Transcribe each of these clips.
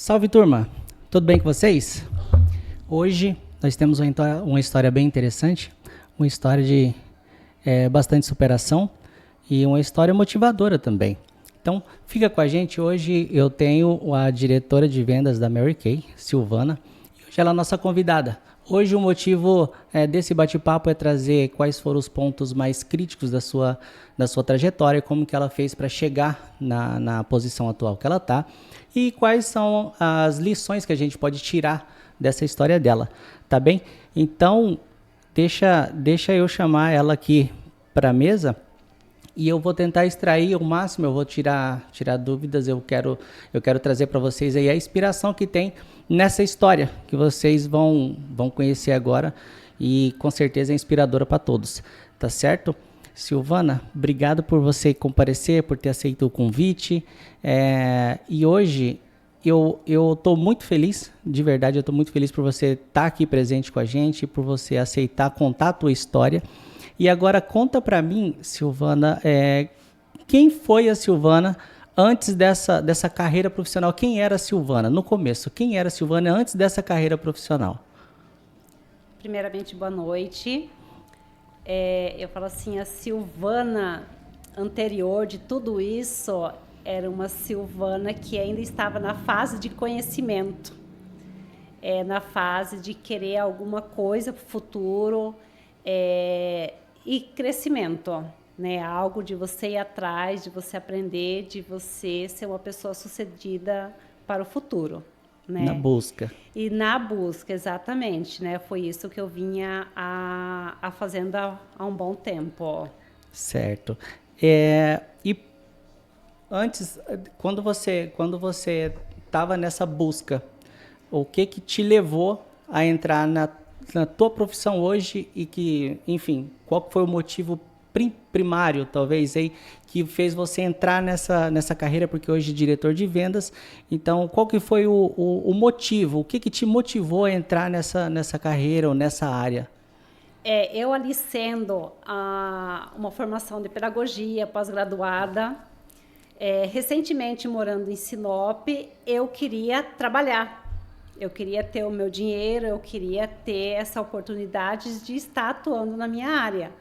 Salve, turma! Tudo bem com vocês? Hoje nós temos uma história bem interessante, uma história de bastante superação e uma história motivadora também. Então, fica com a gente. Hoje eu tenho a diretora de vendas da Mary Kay, Silvana, e hoje ela é a nossa convidada. Hoje o motivo desse bate-papo é trazer quais foram os pontos mais críticos da sua trajetória, como que ela fez para chegar na posição atual que ela está e quais são as lições que a gente pode tirar dessa história dela, tá bem? Então, deixa eu chamar ela aqui para a mesa e eu vou tentar extrair o máximo, eu vou tirar dúvidas, eu quero trazer para vocês aí a inspiração que tem nessa história que vocês vão conhecer agora e com certeza é inspiradora para todos, tá certo? Silvana, obrigado por você comparecer, por ter aceito o convite, e hoje eu estou muito feliz, de verdade, eu estou muito feliz por você estar aqui presente com a gente, por você aceitar contar a tua história. E agora conta para mim, Silvana, quem foi a Silvana antes dessa carreira profissional? Quem era a Silvana no começo? Quem era a Silvana antes dessa carreira profissional? Primeiramente, boa noite. Eu falo assim, a Silvana anterior de tudo isso era uma Silvana que ainda estava na fase de conhecimento, na fase de querer alguma coisa para o futuro, e crescimento, né? Algo de você ir atrás, de você aprender, de você ser uma pessoa sucedida para o futuro, né? Na busca. E na busca, exatamente, né? Foi isso que eu vinha a fazendo há um bom tempo. Certo. E antes, quando você estava nessa busca, o que te levou a entrar na tua profissão hoje e que, enfim, qual foi o motivo primário, talvez, aí, que fez você entrar nessa carreira, porque hoje é diretor de vendas, então, qual que foi o motivo, o que te motivou a entrar nessa carreira ou nessa área? Eu ali sendo uma formação de pedagogia pós-graduada, recentemente morando em Sinop, eu queria trabalhar. Eu queria ter o meu dinheiro, eu queria ter essa oportunidade de estar atuando na minha área.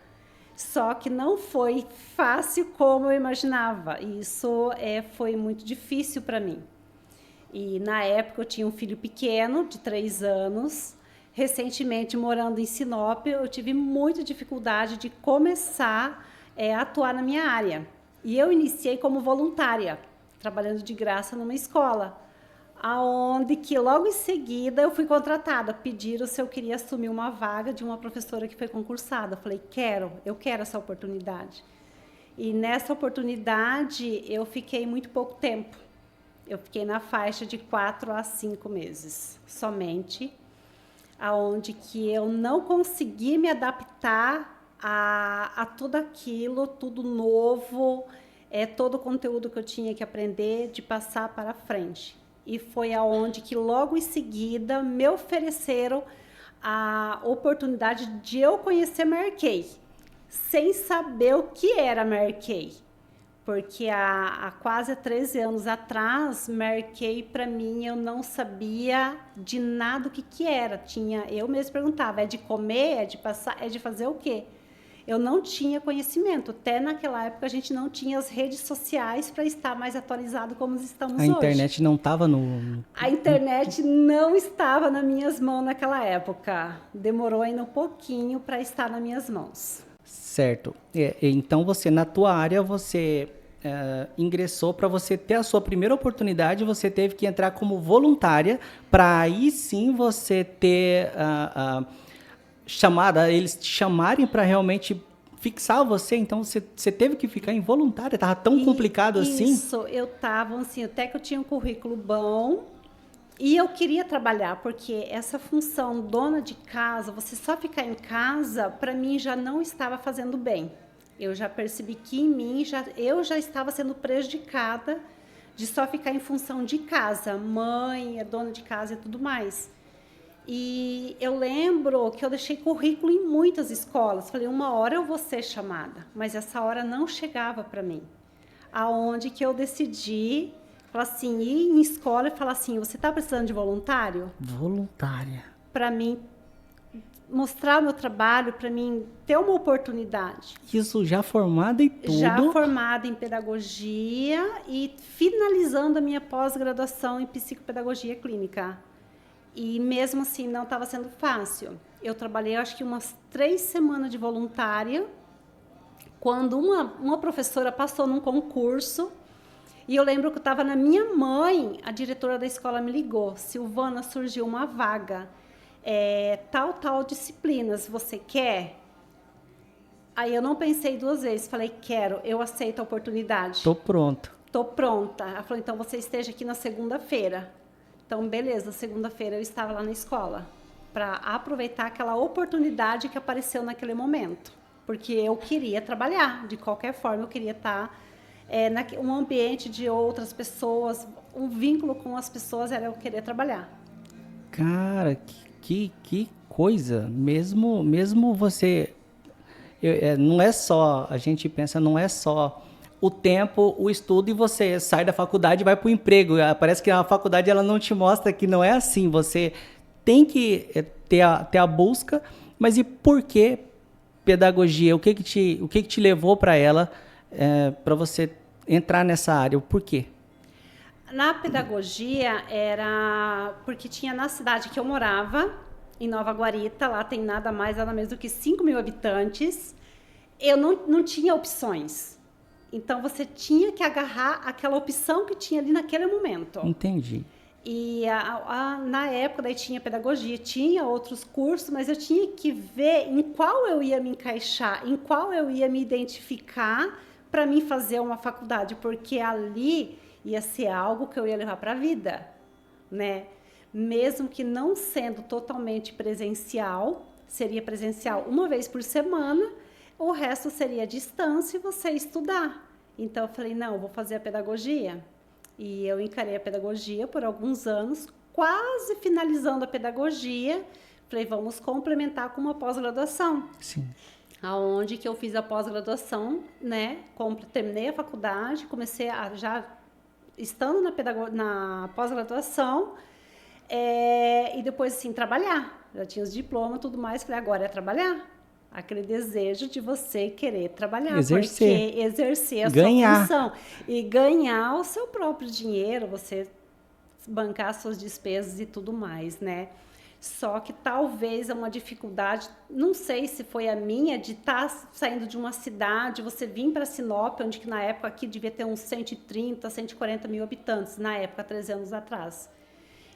Só que não foi fácil como eu imaginava. Isso foi muito difícil para mim. E na época eu tinha um filho pequeno, de 3 anos. Recentemente, morando em Sinop, eu tive muita dificuldade de começar a atuar na minha área. E eu iniciei como voluntária, trabalhando de graça numa escola, aonde que logo em seguida eu fui contratada, pediram se eu queria assumir uma vaga de uma professora que foi concursada. Eu falei, eu quero essa oportunidade. E nessa oportunidade eu fiquei muito pouco tempo. Eu fiquei na faixa de 4 a 5 meses, somente, aonde que eu não consegui me adaptar a tudo aquilo, tudo novo, todo o conteúdo que eu tinha que aprender, de passar para frente. E foi aonde que logo em seguida me ofereceram a oportunidade de eu conhecer Mary Kay, sem saber o que era Mary Kay. Porque há quase 13 anos atrás, Mary Kay, para mim, eu não sabia de nada o que era. Eu mesmo perguntava, é de comer, é de passar, é de fazer o quê? Eu não tinha conhecimento. Até naquela época a gente não tinha as redes sociais para estar mais atualizado como estamos hoje. A internet não estava no... A internet não estava nas minhas mãos naquela época. Demorou ainda um pouquinho para estar nas minhas mãos. Certo. Então você, na tua área, você ingressou para você ter a sua primeira oportunidade, você teve que entrar como voluntária para aí sim você ter chamada, eles te chamarem para realmente fixar você, então você teve que ficar involuntária, estava tão complicado assim? Isso, eu estava assim, até que eu tinha um currículo bom e eu queria trabalhar, porque essa função dona de casa, você só ficar em casa, para mim já não estava fazendo bem. Eu já percebi que em mim, eu já estava sendo prejudicada de só ficar em função de casa, mãe, dona de casa e tudo mais. E eu lembro que eu deixei currículo em muitas escolas. Falei, uma hora eu vou ser chamada, mas essa hora não chegava para mim. Aonde que eu decidi, Fala assim, ir em escola e falar assim, você está precisando de voluntário? Voluntária. Para mim, mostrar o meu trabalho, para mim ter uma oportunidade. Isso já formada e tudo. Já formada em pedagogia e finalizando a minha pós-graduação em psicopedagogia clínica. E mesmo assim não estava sendo fácil. Eu trabalhei acho que umas 3 semanas de voluntária, quando uma professora passou num concurso, e eu lembro que eu estava na minha mãe, a diretora da escola me ligou, Silvana, surgiu uma vaga, tal disciplinas, você quer? Aí eu não pensei 2 vezes, falei, quero, eu aceito a oportunidade. Tô pronto. Tô pronta. Ela falou, então você esteja aqui na segunda-feira. Então, beleza, segunda-feira eu estava lá na escola, para aproveitar aquela oportunidade que apareceu naquele momento. Porque eu queria trabalhar, de qualquer forma eu queria estar um ambiente de outras pessoas, um vínculo com as pessoas, era eu querer trabalhar. Cara, que coisa. Mesmo você... não é só, a gente pensa, não é só o tempo, o estudo e você sai da faculdade e vai para o emprego. Parece que a faculdade ela não te mostra que não é assim. Você tem que ter a busca, mas e por que pedagogia? O que te levou para ela, para você entrar nessa área? O porquê? Na pedagogia era porque tinha na cidade que eu morava, em Nova Guarita, lá tem nada mais, nada menos do que 5.000 habitantes. Eu não tinha opções. Então, você tinha que agarrar aquela opção que tinha ali naquele momento. Entendi. E na época, daí tinha pedagogia, tinha outros cursos, mas eu tinha que ver em qual eu ia me encaixar, em qual eu ia me identificar para mim fazer uma faculdade, porque ali ia ser algo que eu ia levar para a vida, né? Mesmo que não sendo totalmente presencial, seria presencial uma vez por semana, o resto seria à distância e você estudar. Então, eu falei, não, eu vou fazer a pedagogia. E eu encarei a pedagogia por alguns anos, quase finalizando a pedagogia. Falei, vamos complementar com uma pós-graduação. Sim. Aonde que eu fiz a pós-graduação, né? Terminei a faculdade, comecei já estando na pós-graduação, e depois, assim, trabalhar. Já tinha os diplomas e tudo mais. Falei, agora é trabalhar. Aquele desejo de você querer trabalhar, exercer, porque exercer a ganhar. sua função e ganhar o seu próprio dinheiro, você bancar suas despesas e tudo mais, né? Só que talvez é uma dificuldade, não sei se foi a minha, de estar saindo de uma cidade, você vir para Sinop, onde que na época aqui devia ter uns 130, 140 mil habitantes, na época, 13 anos atrás.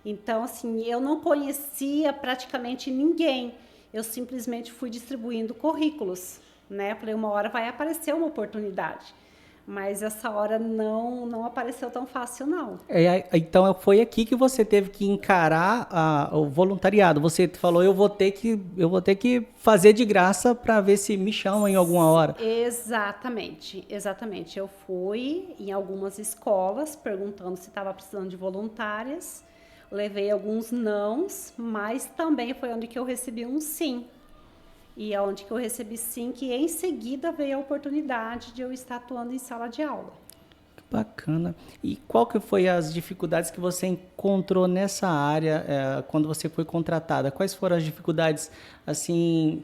Então, assim, eu não conhecia praticamente ninguém. Eu simplesmente fui distribuindo currículos, né? Falei, uma hora vai aparecer uma oportunidade. Mas essa hora não apareceu tão fácil, não. Então, foi aqui que você teve que encarar o voluntariado. Você falou, eu vou ter que fazer de graça para ver se me chamam em alguma hora. Exatamente. Eu fui em algumas escolas perguntando se estava precisando de voluntárias. Levei alguns nãos, mas também foi onde que eu recebi um sim. E é onde que eu recebi sim, que em seguida veio a oportunidade de eu estar atuando em sala de aula. Que bacana. E qual que foi as dificuldades que você encontrou nessa área quando você foi contratada? Quais foram as dificuldades assim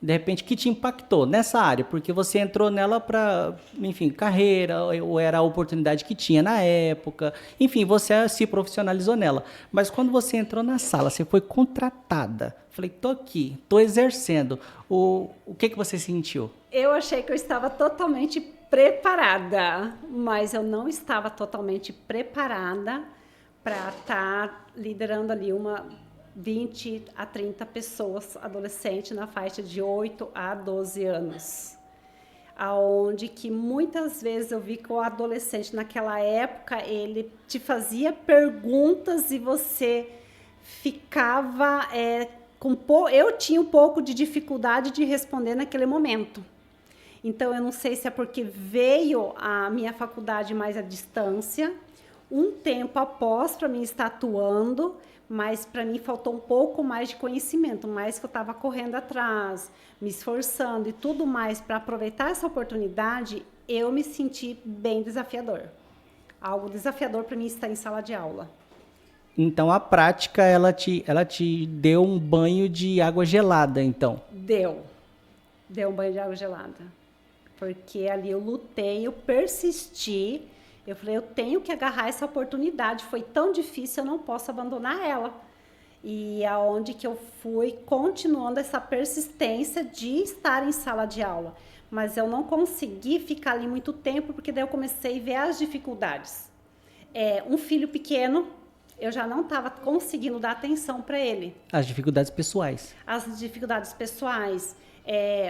de repente, que te impactou nessa área? Porque você entrou nela para, enfim, carreira, ou era a oportunidade que tinha na época. Enfim, você se profissionalizou nela. Mas quando você entrou na sala, você foi contratada. Falei, tô aqui, tô exercendo. O que você sentiu? Eu achei que eu estava totalmente preparada, mas eu não estava totalmente preparada para estar liderando ali 20 a 30 pessoas, adolescentes, na faixa de 8 a 12 anos. Aonde que muitas vezes eu vi que o adolescente, naquela época, ele te fazia perguntas e você ficava... eu tinha um pouco de dificuldade de responder naquele momento. Então, eu não sei se é porque veio a minha faculdade mais à distância, um tempo após para mim estar atuando, mas para mim faltou um pouco mais de conhecimento, mais que eu estava correndo atrás, me esforçando e tudo mais para aproveitar essa oportunidade, eu me senti bem desafiador. algo desafiador para mim estar em sala de aula. Então, a prática, ela te deu um banho de água gelada, então. Deu um banho de água gelada. Porque ali eu lutei, eu persisti, eu falei, eu tenho que agarrar essa oportunidade, foi tão difícil, eu não posso abandonar ela. E aonde que eu fui continuando essa persistência de estar em sala de aula. Mas eu não consegui ficar ali muito tempo, porque daí eu comecei a ver as dificuldades. Um filho pequeno, eu já não estava conseguindo dar atenção para ele. As dificuldades pessoais. As dificuldades pessoais,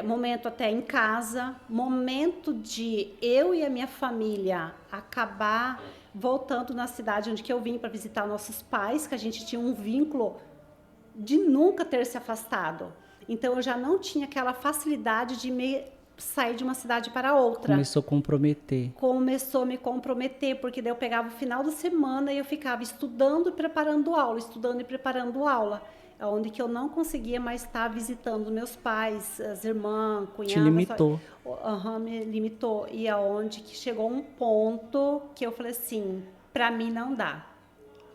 momento até em casa, momento de eu e a minha família acabar voltando na cidade onde que eu vim para visitar nossos pais, que a gente tinha um vínculo de nunca ter se afastado. Então, eu já não tinha aquela facilidade de sair de uma cidade para outra. Começou a comprometer. Começou a me comprometer, porque daí eu pegava o final da semana e eu ficava estudando e preparando aula, estudando e preparando aula. Onde que eu não conseguia mais estar visitando meus pais, as irmãs, cunhadas. Te limitou. Me limitou. E aonde que chegou um ponto que eu falei assim, para mim não dá.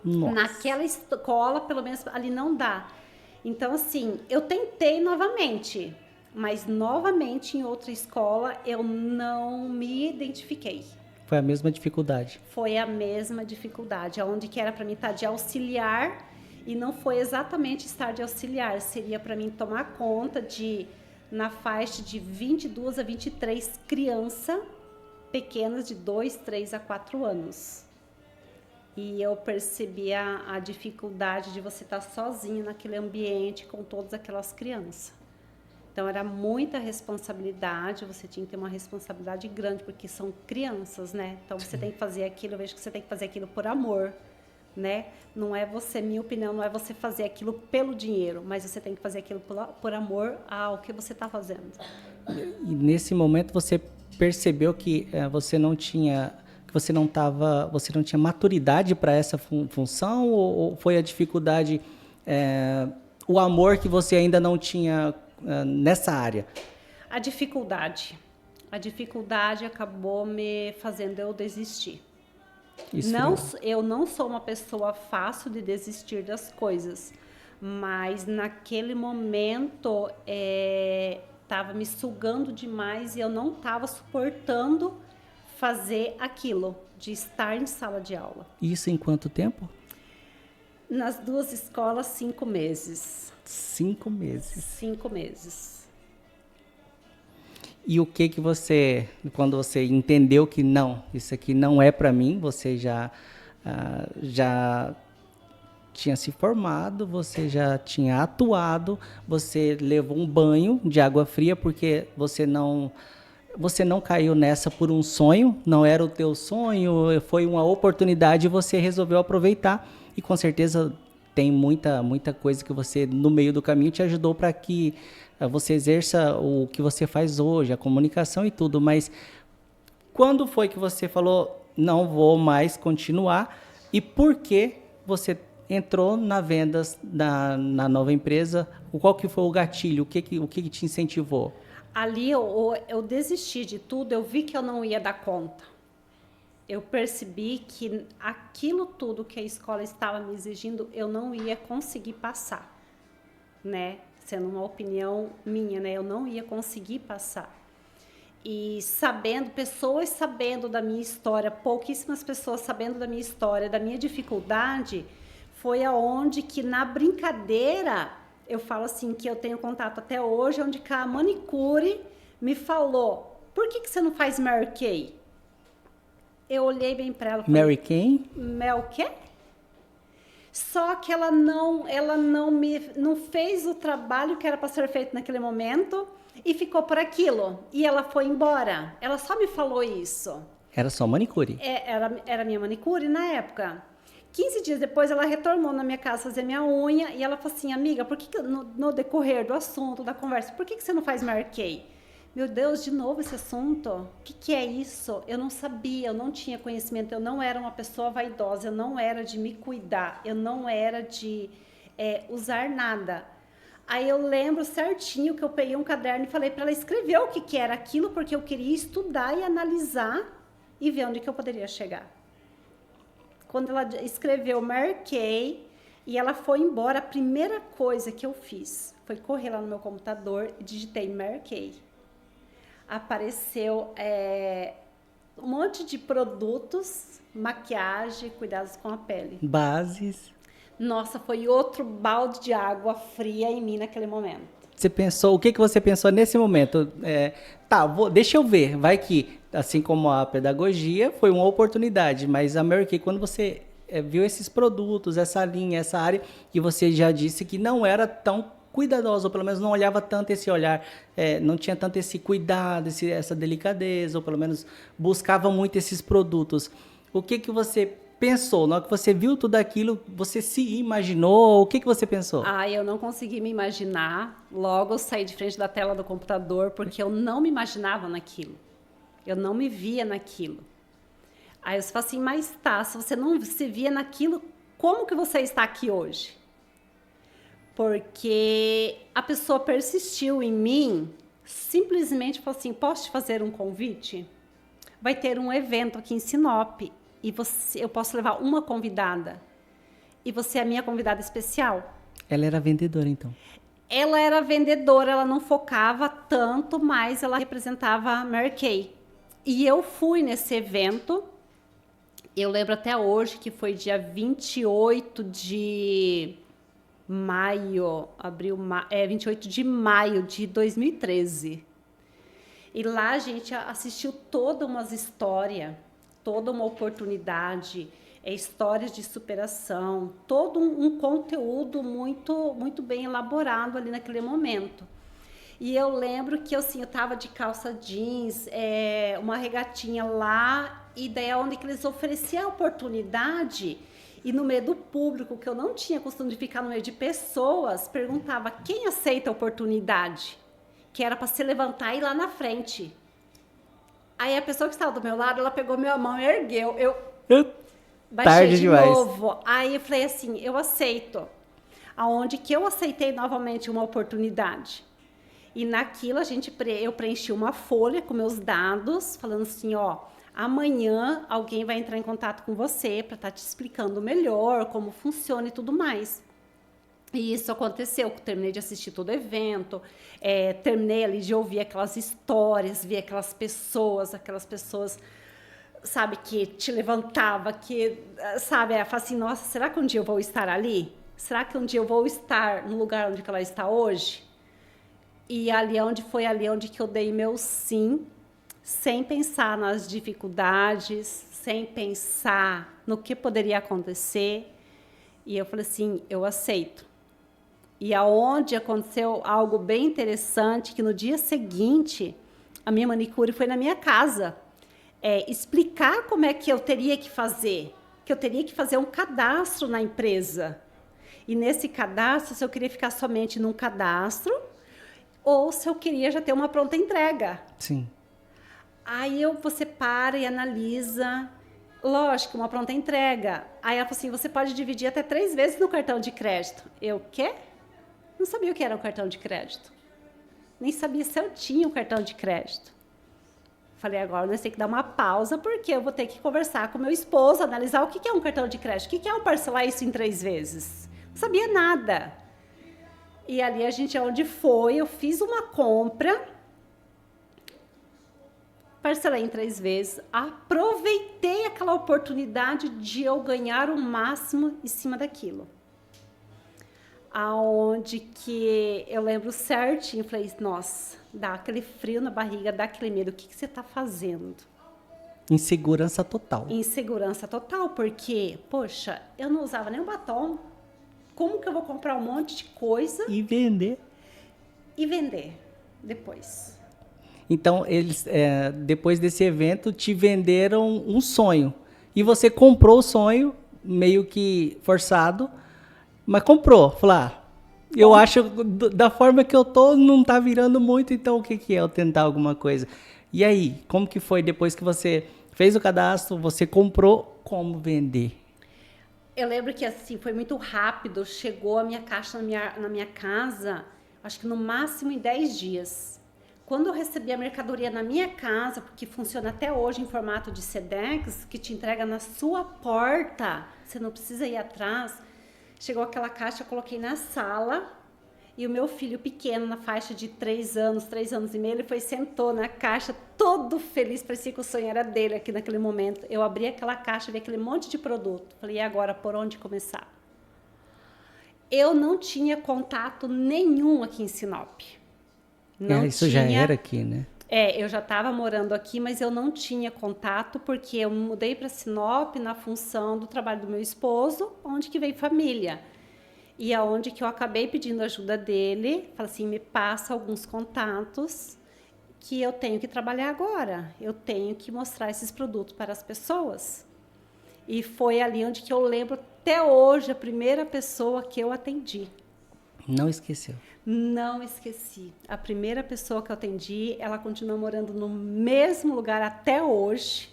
Nossa. Naquela escola, pelo menos ali não dá. Então, assim, eu tentei novamente, mas novamente em outra escola eu não me identifiquei. Foi a mesma dificuldade. Foi a mesma dificuldade, onde que era para mim estar de auxiliar e não foi exatamente estar de auxiliar, seria para mim tomar conta de, na faixa de 22 a 23 crianças pequenas de 2, 3 a 4 anos. E eu percebi a dificuldade de você estar sozinho naquele ambiente com todas aquelas crianças. Então, era muita responsabilidade, você tinha que ter uma responsabilidade grande, porque são crianças, né? Então, você tem que fazer aquilo, eu vejo que você tem que fazer aquilo por amor, né? Não é você, minha opinião, não é você fazer aquilo pelo dinheiro, mas você tem que fazer aquilo por amor ao que você está fazendo. E nesse momento, você percebeu que você não tinha... que você não tinha maturidade para essa função, ou foi a dificuldade, o amor que você ainda não tinha nessa área? A dificuldade acabou me fazendo eu desistir. Eu não sou uma pessoa fácil de desistir das coisas, mas naquele momento estava me sugando demais e eu não estava suportando fazer aquilo, de estar em sala de aula. Isso em quanto tempo? Nas duas escolas, 5 meses. 5 meses? 5 meses. E o que você, quando você entendeu que não, isso aqui não é para mim, você já tinha se formado, você já tinha atuado, você levou um banho de água fria, porque você não caiu nessa por um sonho, não era o teu sonho, foi uma oportunidade e você resolveu aproveitar. E com certeza tem muita coisa que você, no meio do caminho, te ajudou para que você exerça o que você faz hoje, a comunicação e tudo. Mas quando foi que você falou, não vou mais continuar? E por que você entrou na vendas na nova empresa? Qual que foi o gatilho? O que te incentivou? Ali eu desisti de tudo, eu vi que eu não ia dar conta. Eu percebi que aquilo tudo que a escola estava me exigindo, eu não ia conseguir passar, né? Sendo uma opinião minha, né? Eu não ia conseguir passar. E pessoas sabendo da minha história, pouquíssimas pessoas sabendo da minha história, da minha dificuldade, foi aonde que na brincadeira... Eu falo assim, que eu tenho contato até hoje, onde a manicure me falou, por que você não faz Mary Kay? Eu olhei bem para ela. Mary Kay? Mel quê? Só que ela não fez o trabalho que era para ser feito naquele momento e ficou por aquilo. E ela foi embora. Ela só me falou isso. Era só manicure? Era minha manicure na época. 15 dias depois, ela retornou na minha casa fazer minha unha e ela falou assim, amiga, por que no decorrer do assunto, da conversa, por que você não faz Mary Kay? Meu Deus, de novo esse assunto? O que é isso? Eu não sabia, eu não tinha conhecimento, eu não era uma pessoa vaidosa, eu não era de me cuidar, eu não era de usar nada. Aí eu lembro certinho que eu peguei um caderno e falei para ela escrever o que era aquilo, porque eu queria estudar e analisar e ver onde que eu poderia chegar. Quando ela escreveu Mary Kay e ela foi embora, a primeira coisa que eu fiz foi correr lá no meu computador e digitei Mary Kay. Apareceu um monte de produtos, maquiagem, cuidados com a pele. Bases. Nossa, foi outro balde de água fria em mim naquele momento. Você pensou, o que você pensou nesse momento? Deixa eu ver, vai que, assim como a pedagogia, foi uma oportunidade, mas a Mary Kay, quando você viu esses produtos, essa linha, essa área, e você já disse que não era tão cuidadosa, ou pelo menos não olhava tanto esse olhar, não tinha tanto esse cuidado, essa delicadeza, ou pelo menos buscava muito esses produtos. O que você pensou? Na hora que você viu tudo aquilo, você se imaginou? O que você pensou? Eu não consegui me imaginar. Logo eu saí de frente da tela do computador, porque eu não me imaginava naquilo. Eu não me via naquilo. Aí eu falei assim, mas tá, se você não se via naquilo, como que você está aqui hoje? Porque a pessoa persistiu em mim, simplesmente falou assim, posso te fazer um convite? Vai ter um evento aqui em Sinop e eu posso levar uma convidada. E você é a minha convidada especial. Ela era vendedora, então? Ela era vendedora, ela não focava tanto, mas ela representava a Mary Kay. E eu fui nesse evento, eu lembro até hoje que foi dia 28 de maio, 28 de maio de 2013. E lá a gente assistiu toda uma história, toda uma oportunidade, histórias de superação, todo um conteúdo muito, muito bem elaborado ali naquele momento. E eu lembro que eu estava de calça jeans, uma regatinha lá, e daí é onde que eles ofereciam a oportunidade, e no meio do público, que eu não tinha costume de ficar no meio de pessoas, perguntava quem aceita a oportunidade, que era para se levantar e ir lá na frente. Aí a pessoa que estava do meu lado, ela pegou minha mão e ergueu. Eu baixei Tarde de demais. novo. Aí eu falei assim, eu aceito. Aonde que eu aceitei novamente uma oportunidade. E naquilo eu preenchi uma folha com meus dados, falando assim, amanhã alguém vai entrar em contato com você para estar te explicando melhor como funciona e tudo mais. E isso aconteceu, eu terminei de assistir todo o evento, terminei ali de ouvir aquelas histórias, ver aquelas pessoas, sabe, que te levantava, que, sabe, fala assim, nossa, será que um dia eu vou estar ali? Será que um dia eu vou estar no lugar onde ela está hoje? E foi ali onde que eu dei meu sim, sem pensar nas dificuldades, sem pensar no que poderia acontecer. E eu falei assim, eu aceito. E aonde aconteceu algo bem interessante, que no dia seguinte, a minha manicure foi na minha casa, explicar como é que eu teria que fazer um cadastro na empresa. E nesse cadastro, se eu queria ficar somente num cadastro, ou se eu queria já ter uma pronta entrega. Sim. Aí você para e analisa, lógico, uma pronta entrega. Aí ela falou assim, você pode dividir até 3 vezes no cartão de crédito. Eu, quê? Não sabia o que era um cartão de crédito. Nem sabia se eu tinha um cartão de crédito. Falei, agora nós temos que dar uma pausa, porque eu vou ter que conversar com meu esposo, analisar o que é um cartão de crédito, o que é eu parcelar isso em 3 vezes. Não sabia nada. E ali onde foi, eu fiz uma compra, parcelei em 3 vezes, aproveitei aquela oportunidade de eu ganhar o máximo em cima daquilo. Aonde que eu lembro certinho, falei, nossa, dá aquele frio na barriga, dá aquele medo, o que você está fazendo? Insegurança total. Insegurança total, porque, poxa, eu não usava nem um batom, como que eu vou comprar um monte de coisa? E vender. E vender depois. Então, eles, depois desse evento, te venderam um sonho. E você comprou o sonho, meio que forçado, mas comprou. Falou, eu acho, da forma que eu tô, não tá virando muito, então o que é eu tentar alguma coisa? E aí, como que foi depois que você fez o cadastro, você comprou, como vender? Eu lembro que assim, foi muito rápido, chegou a minha caixa na minha casa, acho que no máximo em 10 dias. quando eu recebi a mercadoria na minha casa, porque funciona até hoje em formato de Sedex, que te entrega na sua porta, você não precisa ir atrás. Chegou aquela caixa, eu coloquei na sala, e o meu filho pequeno, na faixa de 3 anos e meio, ele foi e sentou na caixa, todo feliz, parecia que o sonho era dele aqui naquele momento. Eu abri aquela caixa, vi aquele monte de produto. Falei, e agora, por onde começar? Eu não tinha contato nenhum aqui em Sinop. Não Isso já era aqui, né? Eu já estava morando aqui, mas eu não tinha contato, porque eu mudei para Sinop na função do trabalho do meu esposo, onde que veio família. E aonde que eu acabei pedindo ajuda dele, falei assim, me passa alguns contatos que eu tenho que trabalhar agora. Eu tenho que mostrar esses produtos para as pessoas. E foi ali onde que eu lembro até hoje a primeira pessoa que eu atendi. Não esqueceu. Não esqueci. A primeira pessoa que eu atendi, ela continua morando no mesmo lugar até hoje.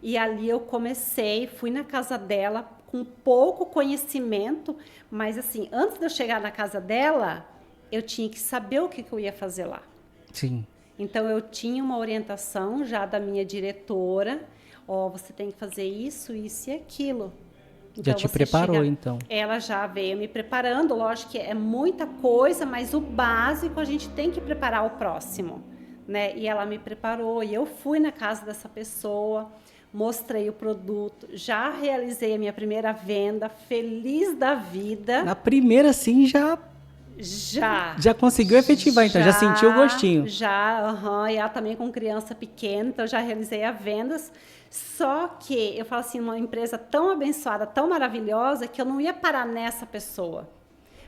E ali eu comecei, fui na casa dela com pouco conhecimento, mas assim, antes de eu chegar na casa dela, eu tinha que saber o que eu ia fazer lá. Sim. Então eu tinha uma orientação já da minha diretora, você tem que fazer isso, isso e aquilo. Já te preparou, então. Ela já veio me preparando, lógico que é muita coisa, mas o básico a gente tem que preparar o próximo, né? E ela me preparou, e eu fui na casa dessa pessoa, mostrei o produto, já realizei a minha primeira venda, feliz da vida. Na primeira, sim, já conseguiu efetivar, então já sentiu o gostinho. Já, e ela também com criança pequena, então já realizei as vendas. Só que eu falo assim, uma empresa tão abençoada, tão maravilhosa, que eu não ia parar nessa pessoa,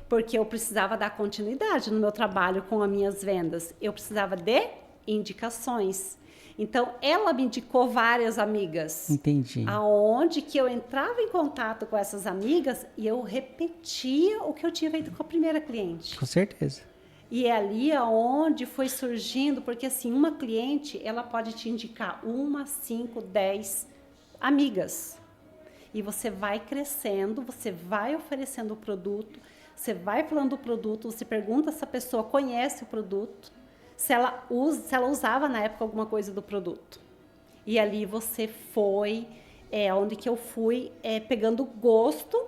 porque eu precisava dar continuidade no meu trabalho com as minhas vendas. Eu precisava de indicações. Então, ela me indicou várias amigas. Entendi. Aonde que eu entrava em contato com essas amigas e eu repetia o que eu tinha feito com a primeira cliente. Com certeza. E é ali aonde foi surgindo, porque assim, uma cliente, ela pode te indicar 1, 5, 10 amigas. E você vai crescendo, você vai oferecendo o produto, você vai falando do produto, você pergunta se a pessoa conhece o produto, se ela usava na época alguma coisa do produto. E ali você foi, onde que eu fui pegando gosto,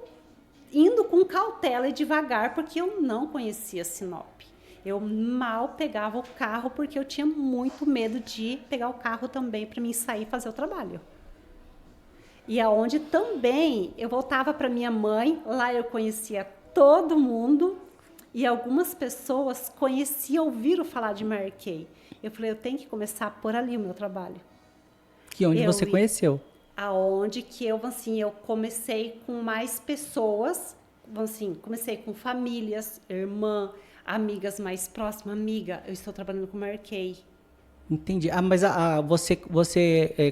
indo com cautela e devagar, porque eu não conhecia Sinop. Eu mal pegava o carro, porque eu tinha muito medo de pegar o carro também para mim sair e fazer o trabalho. E aonde também eu voltava para minha mãe, lá eu conhecia todo mundo, e algumas pessoas conheciam, ouviram falar de Mary Kay. Eu falei, eu tenho que começar por ali o meu trabalho. Que onde você conheceu? Aonde que eu comecei com mais pessoas, comecei com famílias, irmã, amigas mais próximas. Amiga, eu estou trabalhando com Mary Kay. Entendi. Mas você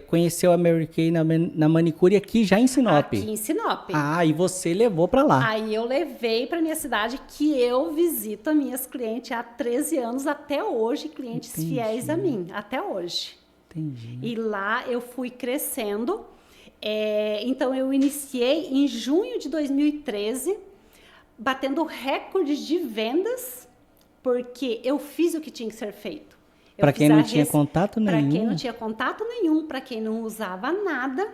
conheceu a Mary Kay na manicure aqui já em Sinop? Aqui em Sinop. E você levou para lá. Aí eu levei para minha cidade, que eu visito as minhas clientes há 13 anos até hoje, clientes fiéis a mim, até hoje. Entendi. E lá eu fui crescendo. Então eu iniciei em junho de 2013, batendo recordes de vendas, porque eu fiz o que tinha que ser feito. Para quem não tinha contato nenhum. Para quem não tinha contato nenhum, para quem não usava nada.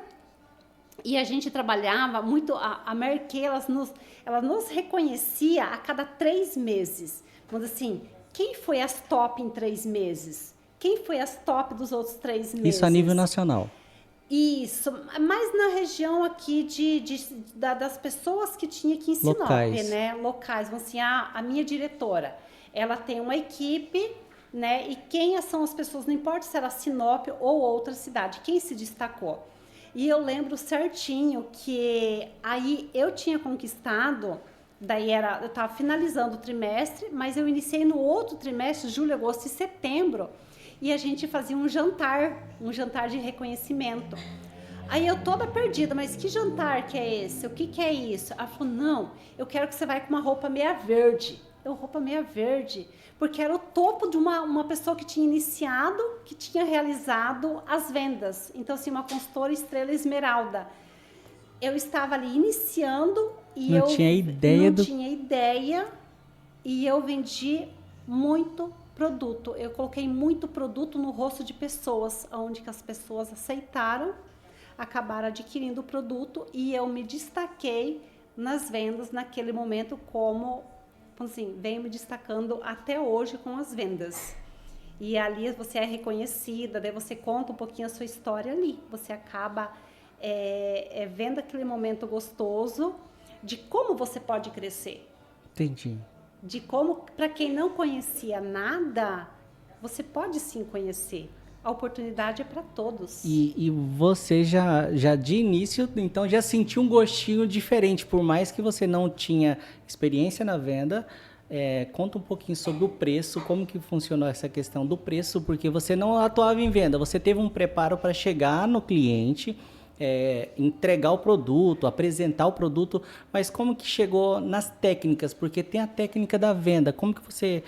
E a gente trabalhava muito, a Mary Kay, ela nos reconhecia a cada 3 meses. Mas assim, quem foi as top em 3 meses? Quem foi as top dos outros 3 meses? Isso a nível nacional. Isso, mas na região aqui das pessoas que tinha aqui em Sinop, locais. Né? Locais. Assim, a minha diretora, ela tem uma equipe, né? E quem são as pessoas, não importa se era Sinop ou outra cidade, quem se destacou. E eu lembro certinho que aí eu tinha conquistado, eu estava finalizando o trimestre, mas eu iniciei no outro trimestre, julho, agosto e setembro, e a gente fazia um jantar de reconhecimento. Aí eu toda perdida, mas que jantar que é esse? O que é isso? Ela falou, não, eu quero que você vá com uma roupa meia verde. Roupa meia verde, porque era o topo de uma pessoa que tinha iniciado, que tinha realizado as vendas. Então, assim, uma consultora estrela esmeralda. Eu estava ali iniciando e não tinha ideia não tinha ideia, e eu vendi muito Produto. Eu coloquei muito produto no rosto de pessoas, onde que as pessoas aceitaram, acabaram adquirindo o produto e eu me destaquei nas vendas naquele momento como, assim, venho me destacando até hoje com as vendas. E ali você é reconhecida, daí você conta um pouquinho a sua história ali. Você acaba vendo aquele momento gostoso de como você pode crescer. Entendi. De como, para quem não conhecia nada, você pode sim conhecer. A oportunidade é para todos. E você já de início, então, já sentiu um gostinho diferente, por mais que você não tinha experiência na venda. Conta um pouquinho sobre o preço, como que funcionou essa questão do preço, porque você não atuava em venda, você teve um preparo para chegar no cliente, entregar o produto, apresentar o produto, mas como que chegou nas técnicas? Porque tem a técnica da venda, como que você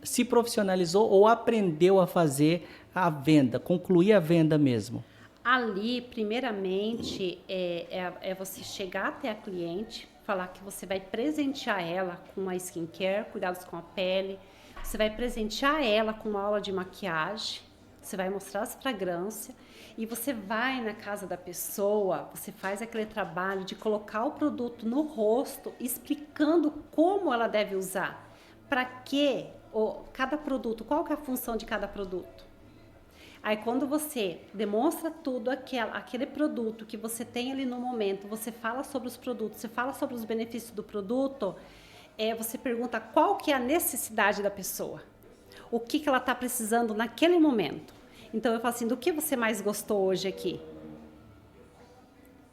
se profissionalizou ou aprendeu a fazer a venda, concluir a venda mesmo? Ali, primeiramente, é você chegar até a cliente, falar que você vai presentear ela com uma skincare, cuidados com a pele, você vai presentear ela com uma aula de maquiagem, você vai mostrar as fragrâncias e você vai na casa da pessoa, você faz aquele trabalho de colocar o produto no rosto, explicando como ela deve usar, para que cada produto, qual que é a função de cada produto. Aí quando você demonstra tudo aquele produto que você tem ali no momento, você fala sobre os produtos, você fala sobre os benefícios do produto, você pergunta qual que é a necessidade da pessoa, o que ela está precisando naquele momento. Então eu falo assim, do que você mais gostou hoje aqui?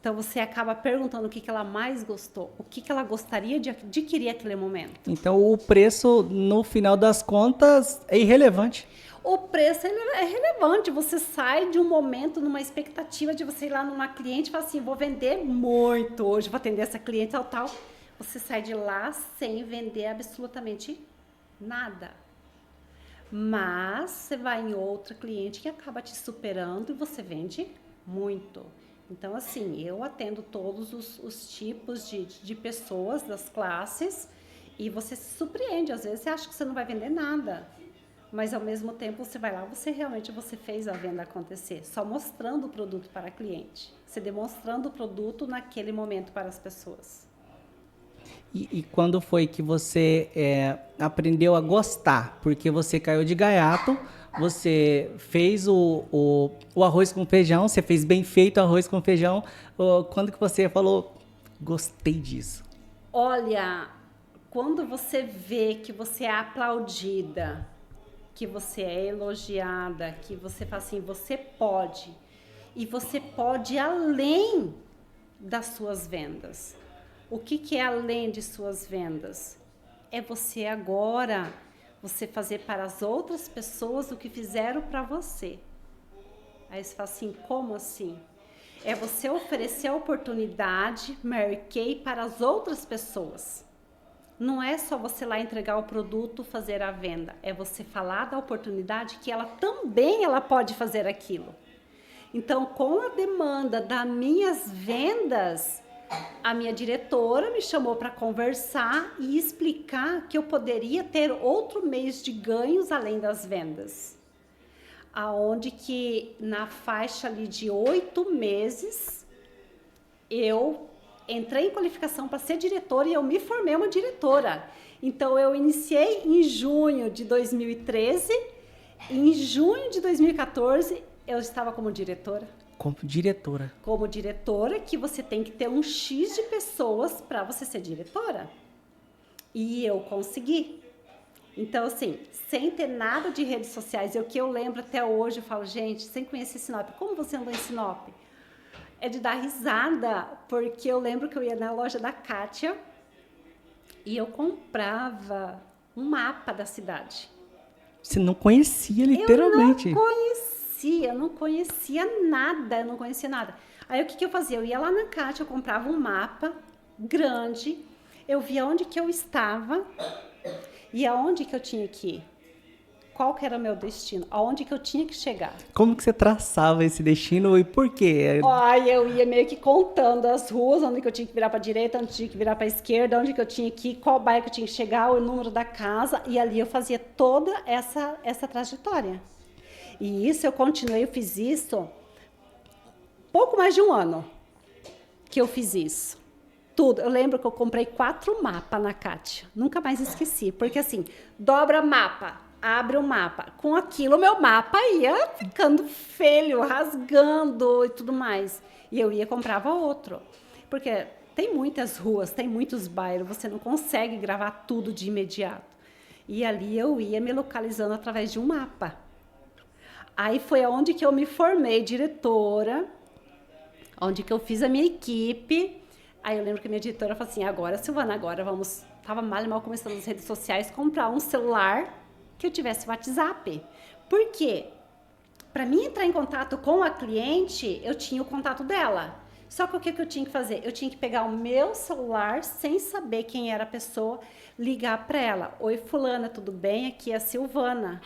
Então você acaba perguntando o que ela mais gostou, o que ela gostaria de adquirir naquele momento. Então o preço, no final das contas, é irrelevante. O preço é relevante, você sai de um momento numa expectativa de você ir lá numa cliente e falar assim, vou vender muito hoje, vou atender essa cliente, tal. Você sai de lá sem vender absolutamente nada. Mas você vai em outra cliente que acaba te superando e você vende muito. Então, assim, eu atendo todos os tipos de pessoas, das classes, e você se surpreende. Às vezes você acha que você não vai vender nada. Mas ao mesmo tempo você vai lá, você fez a venda acontecer, só mostrando o produto para a cliente, você demonstrando o produto naquele momento para as pessoas. E quando foi que você aprendeu a gostar? Porque você caiu de gaiato, você fez o arroz com feijão, você fez bem feito o arroz com feijão. Quando que você falou, gostei disso? Olha, quando você vê que você é aplaudida, que você é elogiada, que você fala assim, você pode. E você pode ir além das suas vendas. O que é além de suas vendas? É você agora, você fazer para as outras pessoas o que fizeram para você. Aí você fala assim, como assim? É você oferecer a oportunidade, Mary Kay, para as outras pessoas. Não é só você lá entregar o produto, fazer a venda. É você falar da oportunidade que ela também pode fazer aquilo. Então, com a demanda das minhas vendas, a minha diretora me chamou para conversar e explicar que eu poderia ter outro meio de ganhos além das vendas. Aonde que na faixa ali de 8 meses, eu entrei em qualificação para ser diretora e eu me formei uma diretora. Então, eu iniciei em junho de 2013 e em junho de 2014 eu estava como diretora. Como diretora? Como diretora, que você tem que ter um X de pessoas para você ser diretora. E eu consegui. Então, assim, sem ter nada de redes sociais, o que eu lembro até hoje, eu falo, gente, sem conhecer Sinop, como você andou em Sinop? É de dar risada, porque eu lembro que eu ia na loja da Kátia e eu comprava um mapa da cidade. Você não conhecia, literalmente? Eu não conhecia nada. Aí o que eu fazia? Eu ia lá na Kátia, eu comprava um mapa grande, eu via onde que eu estava e aonde que eu tinha que ir. qual que era o meu destino, aonde que eu tinha que chegar. Como que você traçava esse destino e por quê? Aí eu ia meio que contando as ruas, onde que eu tinha que virar para a direita, onde tinha que virar para a esquerda, onde que eu tinha que ir, qual bairro que eu tinha que chegar, o número da casa, e ali eu fazia toda essa trajetória. E isso eu continuei, eu fiz isso pouco mais de um ano que eu fiz isso. Tudo. Eu lembro que eu comprei 4 mapas na Kátia. Nunca mais esqueci. Porque assim, dobra mapa, abre o mapa. Com aquilo, meu mapa ia ficando feio, rasgando e tudo mais. E eu ia e comprava outro. Porque tem muitas ruas, tem muitos bairros, você não consegue gravar tudo de imediato. E ali eu ia me localizando através de um mapa. Aí foi onde que eu me formei diretora, onde que eu fiz a minha equipe. Aí eu lembro que a minha diretora falou assim, agora, Silvana, agora vamos... Tava mal e mal começando nas redes sociais, comprar um celular que eu tivesse WhatsApp. Por quê? Para mim entrar em contato com a cliente, eu tinha o contato dela. Só que o que eu tinha que fazer? Eu tinha que pegar o meu celular, sem saber quem era a pessoa, ligar para ela. Oi, fulana, tudo bem? Aqui é a Silvana.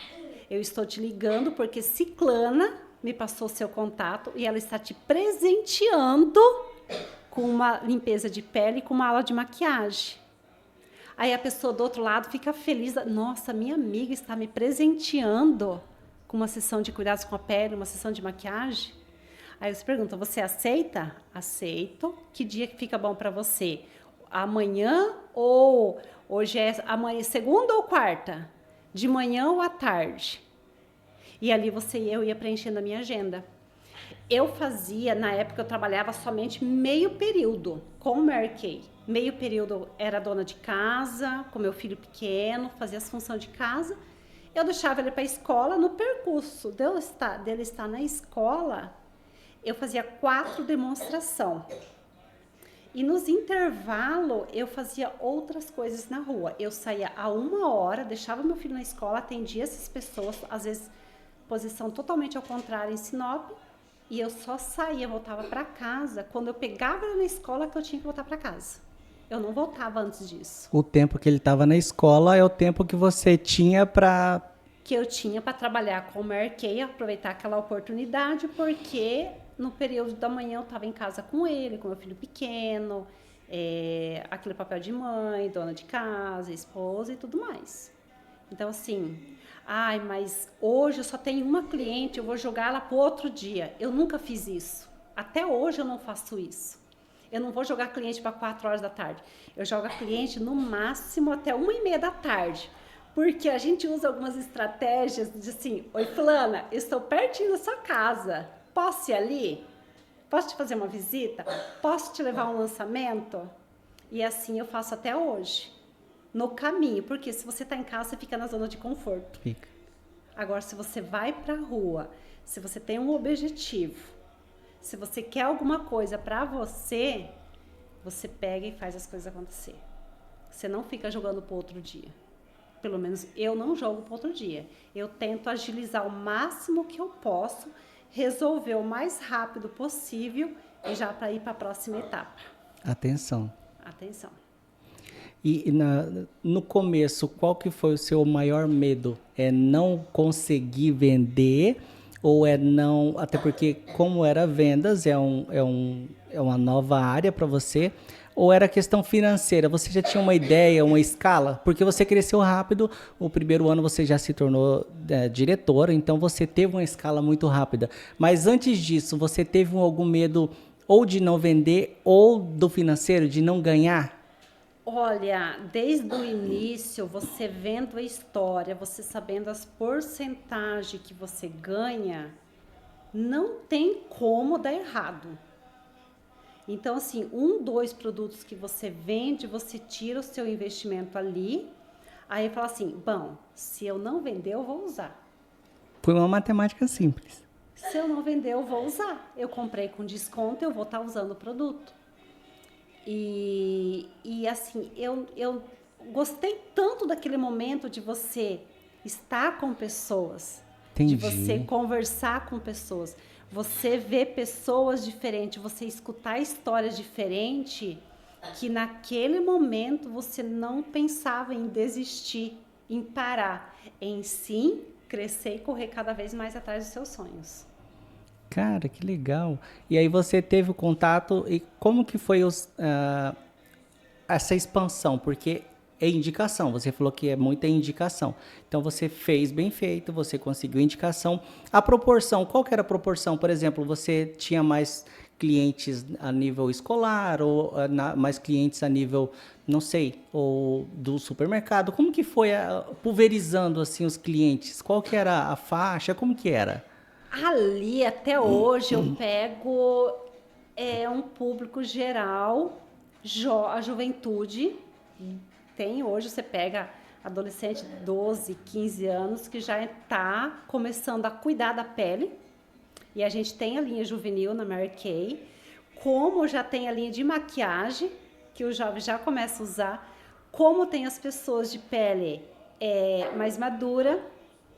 Eu estou te ligando porque Ciclana me passou seu contato e ela está te presenteando com uma limpeza de pele e com uma aula de maquiagem. Aí a pessoa do outro lado fica feliz. Nossa, minha amiga está me presenteando com uma sessão de cuidados com a pele, uma sessão de maquiagem. Aí você pergunta, você aceita? Aceito. Que dia que fica bom para você? Amanhã ou hoje é amanhã, segunda ou quarta? De manhã ou à tarde? E ali eu ia preenchendo a minha agenda. Eu fazia, na época eu trabalhava somente meio período com o Mary Kay. Meio período era dona de casa, com meu filho pequeno, fazia as funções de casa. Eu deixava ele para a escola, no percurso dele estar na escola, eu fazia 4 demonstrações. E nos intervalos, eu fazia outras coisas na rua. Eu saía a 1 hora, deixava meu filho na escola, atendia essas pessoas, às vezes posição totalmente ao contrário em Sinop, e eu só saía, voltava para casa, quando eu pegava ele na escola que eu tinha que voltar para casa. Eu não voltava antes disso. O tempo que ele estava na escola é o tempo que você tinha para... Que eu tinha para trabalhar com o Mary Kay, aproveitar aquela oportunidade, porque no período da manhã eu estava em casa com ele, com meu filho pequeno, aquele papel de mãe, dona de casa, esposa e tudo mais. Então, assim, mas hoje eu só tenho uma cliente, eu vou jogar ela para outro dia. Eu nunca fiz isso. Até hoje eu não faço isso. Eu não vou jogar cliente para 4 horas da tarde. Eu jogo a cliente no máximo até 1h30 da tarde. Porque a gente usa algumas estratégias de assim, oi fulana, estou pertinho da sua casa. Posso ir ali? Posso te fazer uma visita? Posso te levar a um lançamento? E assim eu faço até hoje. No caminho, porque se você está em casa, você fica na zona de conforto. Fica. Agora, se você vai para a rua, se você tem um objetivo, se você quer alguma coisa para você, você pega e faz as coisas acontecer. Você não fica jogando para outro dia. Pelo menos eu não jogo para outro dia. Eu tento agilizar o máximo que eu posso, resolver o mais rápido possível e já para ir para a próxima etapa. Atenção. Atenção. E no começo, qual que foi o seu maior medo? É não conseguir vender ou é não... Até porque como era vendas, é uma nova área para você. Ou era questão financeira? Você já tinha uma ideia, uma escala? Porque você cresceu rápido, o primeiro ano você já se tornou diretora, então você teve uma escala muito rápida. Mas antes disso, você teve algum medo ou de não vender ou do financeiro, de não ganhar? Olha, desde o início, você vendo a história, você sabendo as porcentagens que você ganha, não tem como dar errado. Então, assim, 1, 2 produtos que você vende, você tira o seu investimento ali, aí fala assim, bom, se eu não vender, eu vou usar. Foi uma matemática simples. Se eu não vender, eu vou usar. Eu comprei com desconto, eu vou estar usando o produto. E assim, eu gostei tanto daquele momento de você estar com pessoas, Entendi. de você conversar com pessoas, você ver pessoas diferentes, você escutar histórias diferentes, que naquele momento você não pensava em desistir, em parar, em sim crescer e correr cada vez mais atrás dos seus sonhos. Cara, que legal. E aí você teve o contato e como que foi essa expansão? Porque é indicação, você falou que é muita indicação. Então você fez bem feito, você conseguiu indicação. A proporção, qual que era a proporção? Por exemplo, você tinha mais clientes a nível escolar ou mais clientes a nível, não sei, ou do supermercado? Como que foi pulverizando assim os clientes? Qual que era a faixa? Como que era? Ali, até hoje, eu pego um público geral, a juventude. Tem hoje, você pega adolescente de 12, 15 anos que já está começando a cuidar da pele. E a gente tem a linha juvenil na Mary Kay. Como já tem a linha de maquiagem, que o jovem já começa a usar. Como tem as pessoas de pele mais madura,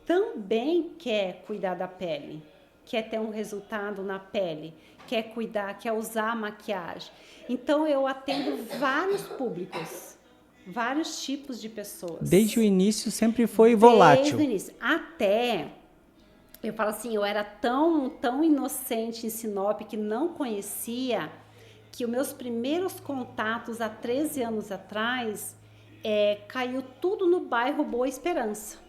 também quer cuidar da pele. Quer ter um resultado na pele. Quer cuidar, quer usar a maquiagem. Então, eu atendo vários públicos. Vários tipos de pessoas. Desde o início sempre foi volátil. Desde o início. Até, eu falo assim, eu era tão inocente em Sinop que não conhecia que os meus primeiros contatos há 13 anos atrás caiu tudo no bairro Boa Esperança.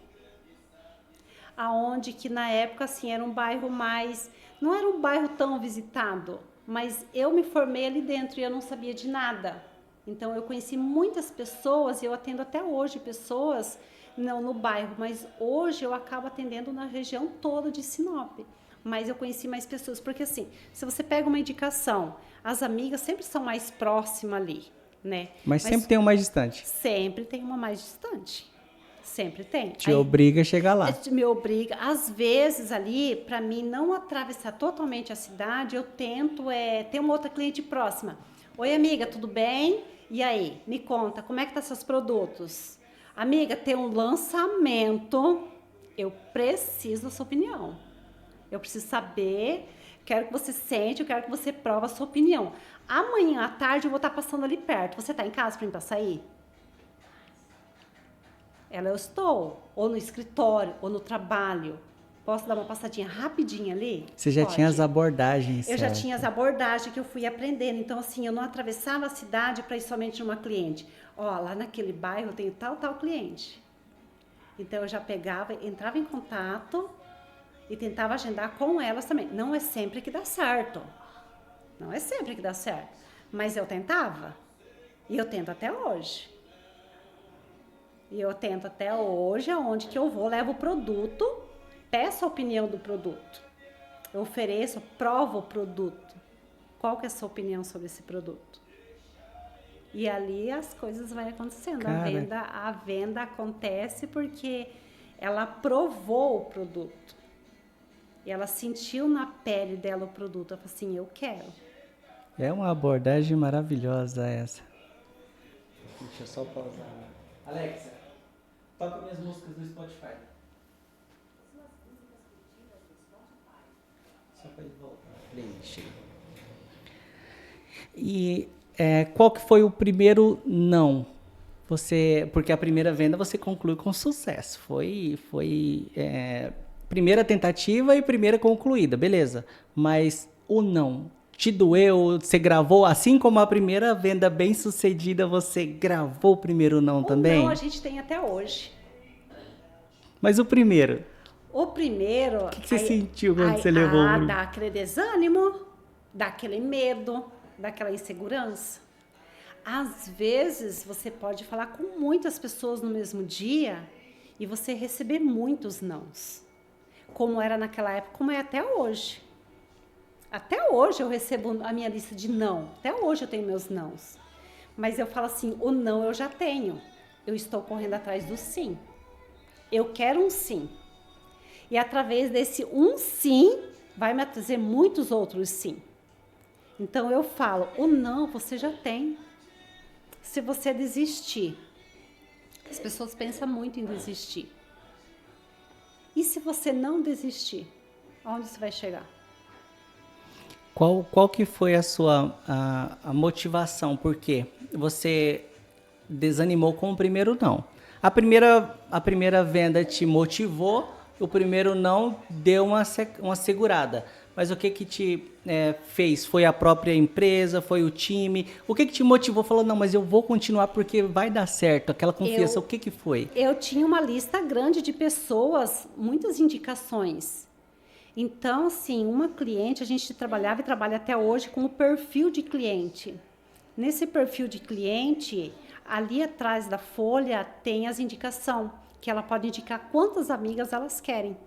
Aonde que na época assim, era um bairro mais... Não era um bairro tão visitado, mas eu me formei ali dentro e eu não sabia de nada. Então, eu conheci muitas pessoas e eu atendo até hoje pessoas, não no bairro, mas hoje eu acabo atendendo na região toda de Sinop. Mas eu conheci mais pessoas, porque assim, se você pega uma indicação, as amigas sempre são mais próximas ali, né? Mas sempre tem uma mais distante. Sempre tem uma mais distante. Sempre tem. Te obriga a chegar lá. Me obriga. Às vezes ali, para mim não atravessar totalmente a cidade, eu tento ter uma outra cliente próxima. Oi, amiga, tudo bem? E aí, me conta, como é que tá seus produtos? Amiga, tem um lançamento, eu preciso da sua opinião. Eu preciso saber, quero que você sente, eu quero que você prove a sua opinião. Amanhã à tarde eu vou estar passando ali perto. Você tá em casa para mim passar aí? Eu estou, ou no escritório, ou no trabalho. Posso dar uma passadinha rapidinha ali? Você já tinha as abordagens. Eu já tinha as abordagens que eu fui aprendendo. Então, assim, eu não atravessava a cidade para ir somente numa cliente. Ó, lá naquele bairro eu tenho tal cliente. Então, eu já pegava, entrava em contato e tentava agendar com elas também. Não é sempre que dá certo. Não é sempre que dá certo. Mas eu tentava. E eu tento até hoje. E eu tento até hoje, aonde que eu vou, levo o produto... Peço a opinião do produto. Eu ofereço, provo o produto. Qual que é a sua opinião sobre esse produto? E ali as coisas vão acontecendo. Cara. A venda acontece porque ela provou o produto. E ela sentiu na pele dela o produto. Ela falou assim, eu quero. É uma abordagem maravilhosa essa. Deixa eu só pausar. Alexa, toca minhas músicas do Spotify. E qual que foi o primeiro não? Porque a primeira venda você conclui com sucesso. Foi primeira tentativa e primeira concluída, beleza. Mas o não te doeu? Você gravou, assim como a primeira venda bem sucedida, você gravou o primeiro não também? O não a gente tem até hoje. Mas o primeiro? O primeiro... O que você sentiu quando você levou? Dá aquele desânimo, dá aquele medo, dá aquela insegurança. Às vezes, você pode falar com muitas pessoas no mesmo dia e você receber muitos nãos. Como era naquela época, como é até hoje. Até hoje eu recebo a minha lista de não. Até hoje eu tenho meus nãos. Mas eu falo assim, o não eu já tenho. Eu estou correndo atrás do sim. Eu quero um sim. E através desse um sim, vai me trazer muitos outros sim. Então eu falo, o não você já tem. Se você desistir, as pessoas pensam muito em desistir. E se você não desistir, aonde você vai chegar? Qual que foi a sua a motivação? Por quê? Você desanimou com o primeiro não. A primeira venda te motivou o primeiro não deu uma segurada. Mas o que te fez? Foi a própria empresa? Foi o time? O que te motivou? Falou, não, mas eu vou continuar porque vai dar certo. Aquela confiança, o que foi? Eu tinha uma lista grande de pessoas, muitas indicações. Então, assim, uma cliente, a gente trabalhava e trabalha até hoje com o perfil de cliente. Nesse perfil de cliente, ali atrás da folha tem as indicações, que ela pode indicar quantas amigas elas querem.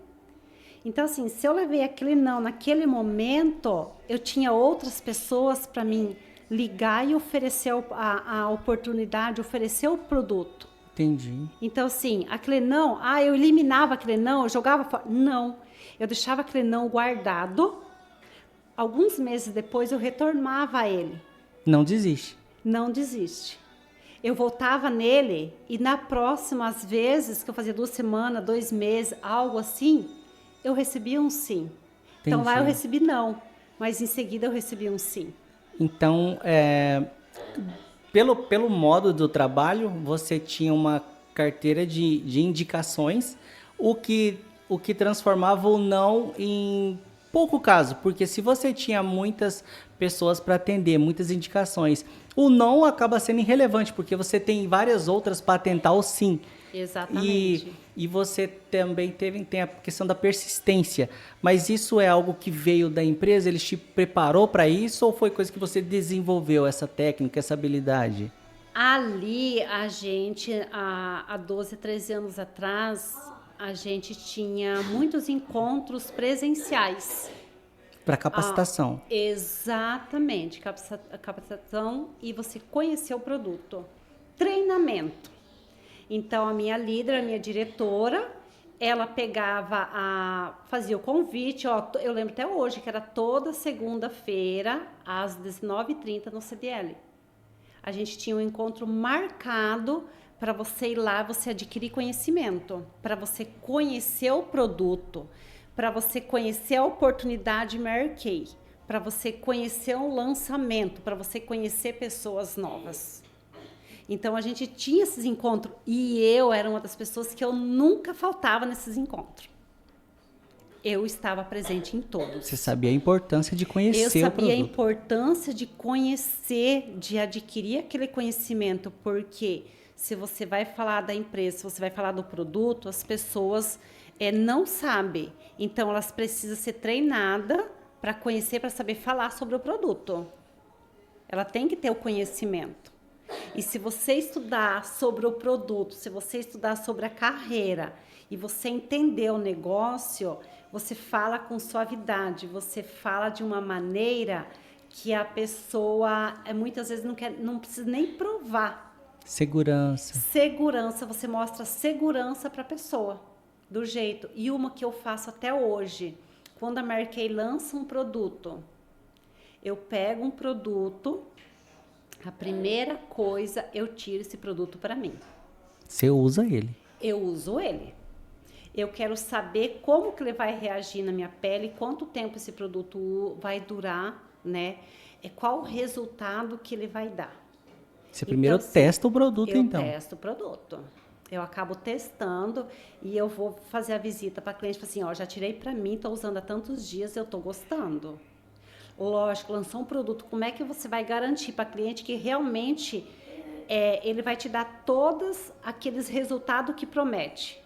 Então, assim, se eu levei aquele não naquele momento, eu tinha outras pessoas para mim ligar e oferecer a oportunidade, oferecer o produto. Entendi. Então, assim, aquele não, eu eliminava aquele não, eu jogava fora. Não, eu deixava aquele não guardado. Alguns meses depois, eu retornava a ele. Não desiste. Não desiste. Eu voltava nele e na próxima, às vezes, que eu fazia 2 semanas, 2 meses, algo assim, eu recebia um sim. Entendi. Então lá eu recebi não, mas em seguida eu recebi um sim. Então, pelo modo do trabalho, você tinha uma carteira de indicações, o que transformava o não em pouco caso, porque se você tinha muitas pessoas para atender, muitas indicações, o não acaba sendo irrelevante, porque você tem várias outras para tentar o sim. Exatamente. E você também tem a questão da persistência, mas isso é algo que veio da empresa? Eles te preparou para isso ou foi coisa que você desenvolveu, essa técnica, essa habilidade? Ali, a gente, há 12, 13 anos atrás, a gente tinha muitos encontros presenciais. Para capacitação. Exatamente, capacitação e você conhecer o produto. Treinamento. Então, a minha líder, a minha diretora, ela fazia o convite, eu lembro até hoje, que era toda segunda-feira, às 19h30 no CDL. A gente tinha um encontro marcado para você ir lá, você adquirir conhecimento, para você conhecer o produto, para você conhecer a oportunidade Mary Kay, para você conhecer um lançamento, para você conhecer pessoas novas. Então, a gente tinha esses encontros e eu era uma das pessoas que eu nunca faltava nesses encontros. Eu estava presente em todos. Você sabia a importância de conhecer o produto. Eu sabia a importância de conhecer, de adquirir aquele conhecimento, porque se você vai falar da empresa, se você vai falar do produto, as pessoas não sabem. Então, elas precisam ser treinadas para conhecer, para saber falar sobre o produto. Ela tem que ter o conhecimento. E se você estudar sobre o produto, se você estudar sobre a carreira e você entender o negócio, você fala com suavidade, você fala de uma maneira que a pessoa muitas vezes não precisa nem provar. Segurança. Segurança, você mostra segurança para a pessoa, do jeito. E uma que eu faço até hoje, quando a Mary Kay lança um produto, eu pego um produto, a primeira coisa, eu tiro esse produto para mim. Você usa ele? Eu uso ele. Eu quero saber como que ele vai reagir na minha pele, quanto tempo esse produto vai durar, né? Qual o resultado que ele vai dar. Você primeiro testa o produto, eu então? Eu testo o produto. Eu acabo testando e eu vou fazer a visita para cliente, assim, já tirei para mim, estou usando há tantos dias, eu estou gostando. Lógico, lançou um produto, como é que você vai garantir para cliente que realmente ele vai te dar todos aqueles resultados que promete?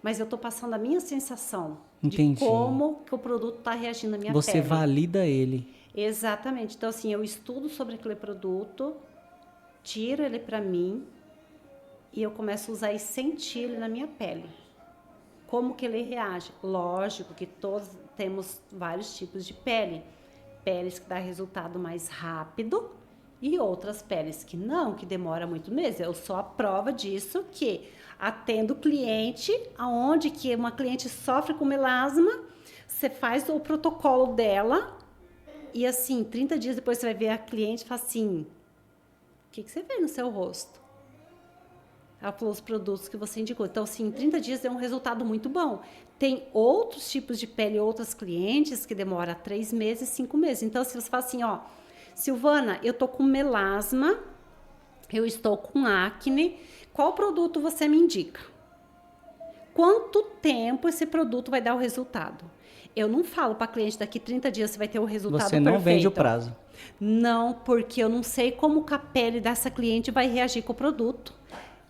Mas eu estou passando a minha sensação. Entendi. De como que o produto está reagindo na minha pele. Você valida ele. Exatamente. Então, assim, eu estudo sobre aquele produto, tiro ele para mim e eu começo a usar e sentir ele na minha pele. Como que ele reage? Lógico que todos temos vários tipos de pele. Peles que dá resultado mais rápido e outras peles que não, que demora muito meses. Eu sou a prova disso que atendo cliente, aonde que uma cliente sofre com melasma, você faz o protocolo dela e assim, 30 dias depois você vai ver a cliente e fala assim, o que você vê no seu rosto? Ela falou os produtos que você indicou. Então, assim, em 30 dias deu um resultado muito bom. Tem outros tipos de pele, outras clientes que demoram 3 meses, 5 meses. Então, se você fala assim, Silvana, eu tô com melasma, eu estou com acne, qual produto você me indica? quanto tempo esse produto vai dar o resultado. Eu não falo para cliente daqui 30 dias você vai ter o resultado perfeito. Você não vende o prazo. Não, porque eu não sei como que a pele dessa cliente vai reagir com o produto.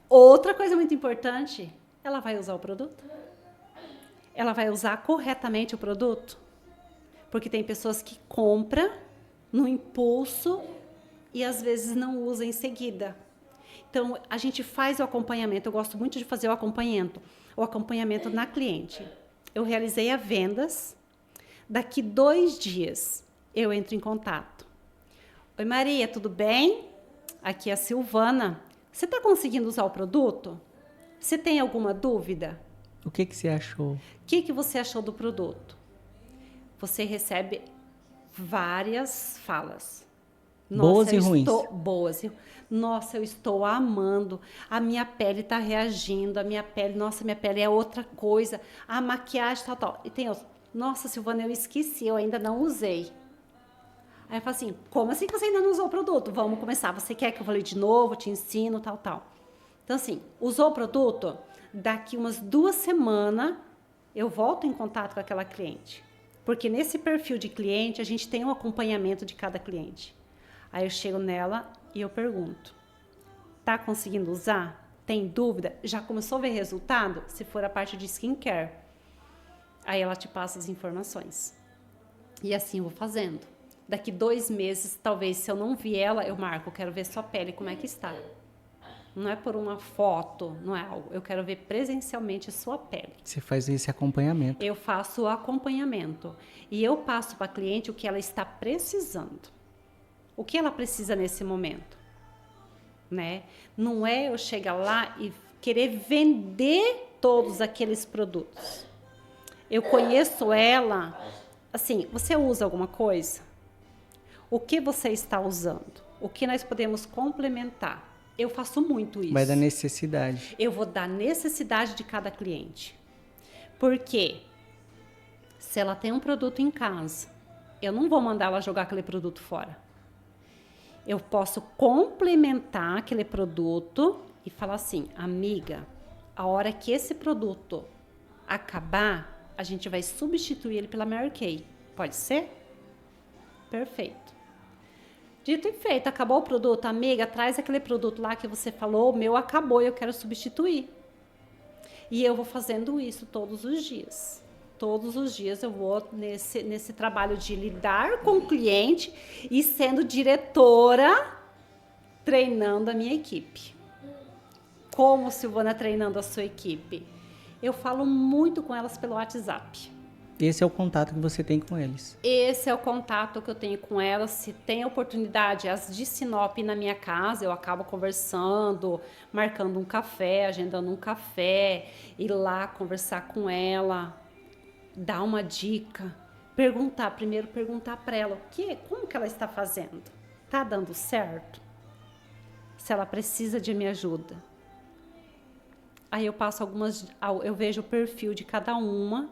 Outra coisa muito importante, ela vai usar o produto? Ela vai usar corretamente o produto? Porque tem pessoas que compram no impulso e às vezes não usam em seguida. Então, a gente faz o acompanhamento. Eu gosto muito de fazer o acompanhamento na cliente. Eu realizei as vendas. Daqui 2 dias, eu entro em contato. Oi, Maria, tudo bem? Aqui é a Silvana. Você está conseguindo usar o produto? Você tem alguma dúvida? O que você achou? O que você achou do produto? Você recebe várias falas. Boas e ruins. Nossa, eu estou amando. A minha pele está reagindo. Minha pele é outra coisa. A maquiagem, tal. E tem outros. Nossa, Silvana, eu esqueci, eu ainda não usei. Aí eu falo assim, como assim que você ainda não usou o produto? Vamos começar. Você quer que eu fale de novo, te ensino, tal. Então, assim, usou o produto? Daqui umas 2 semanas, eu volto em contato com aquela cliente. Porque nesse perfil de cliente, a gente tem um acompanhamento de cada cliente. Aí eu chego nela e eu pergunto, tá conseguindo usar? Tem dúvida? Já começou a ver resultado? Se for a parte de skincare. Aí ela te passa as informações. E assim eu vou fazendo. Daqui 2 meses, talvez, se eu não vi ela, eu marco, eu quero ver sua pele, como é que está. Não é por uma foto, não é algo. Eu quero ver presencialmente a sua pele. Você faz esse acompanhamento. Eu faço o acompanhamento. E eu passo para a cliente o que ela está precisando. O que ela precisa nesse momento. Né? Não é eu chegar lá e querer vender todos aqueles produtos. Eu conheço ela, assim, você usa alguma coisa? O que você está usando? O que nós podemos complementar? Eu faço muito isso. Vai da necessidade. Eu vou dar necessidade de cada cliente. Porque se ela tem um produto em casa, eu não vou mandar ela jogar aquele produto fora. Eu posso complementar aquele produto e falar assim, amiga, a hora que esse produto acabar, a gente vai substituir ele pela Mary Kay. Pode ser? Perfeito. Dito e feito, acabou o produto, amiga, traz aquele produto lá que você falou, o meu acabou e eu quero substituir. E eu vou fazendo isso todos os dias. Todos os dias eu vou nesse trabalho de lidar com o cliente e sendo diretora, treinando a minha equipe. Como, Silvana, treinando a sua equipe? Eu falo muito com elas pelo WhatsApp. Esse é o contato que você tem com eles. Esse é o contato que eu tenho com elas. Se tem oportunidade, as de Sinop na minha casa, eu acabo conversando, marcando um café, agendando um café, ir lá conversar com ela, dar uma dica, primeiro perguntar para ela como que ela está fazendo? Tá dando certo? Se ela precisa de minha ajuda. Aí eu passo eu vejo o perfil de cada uma.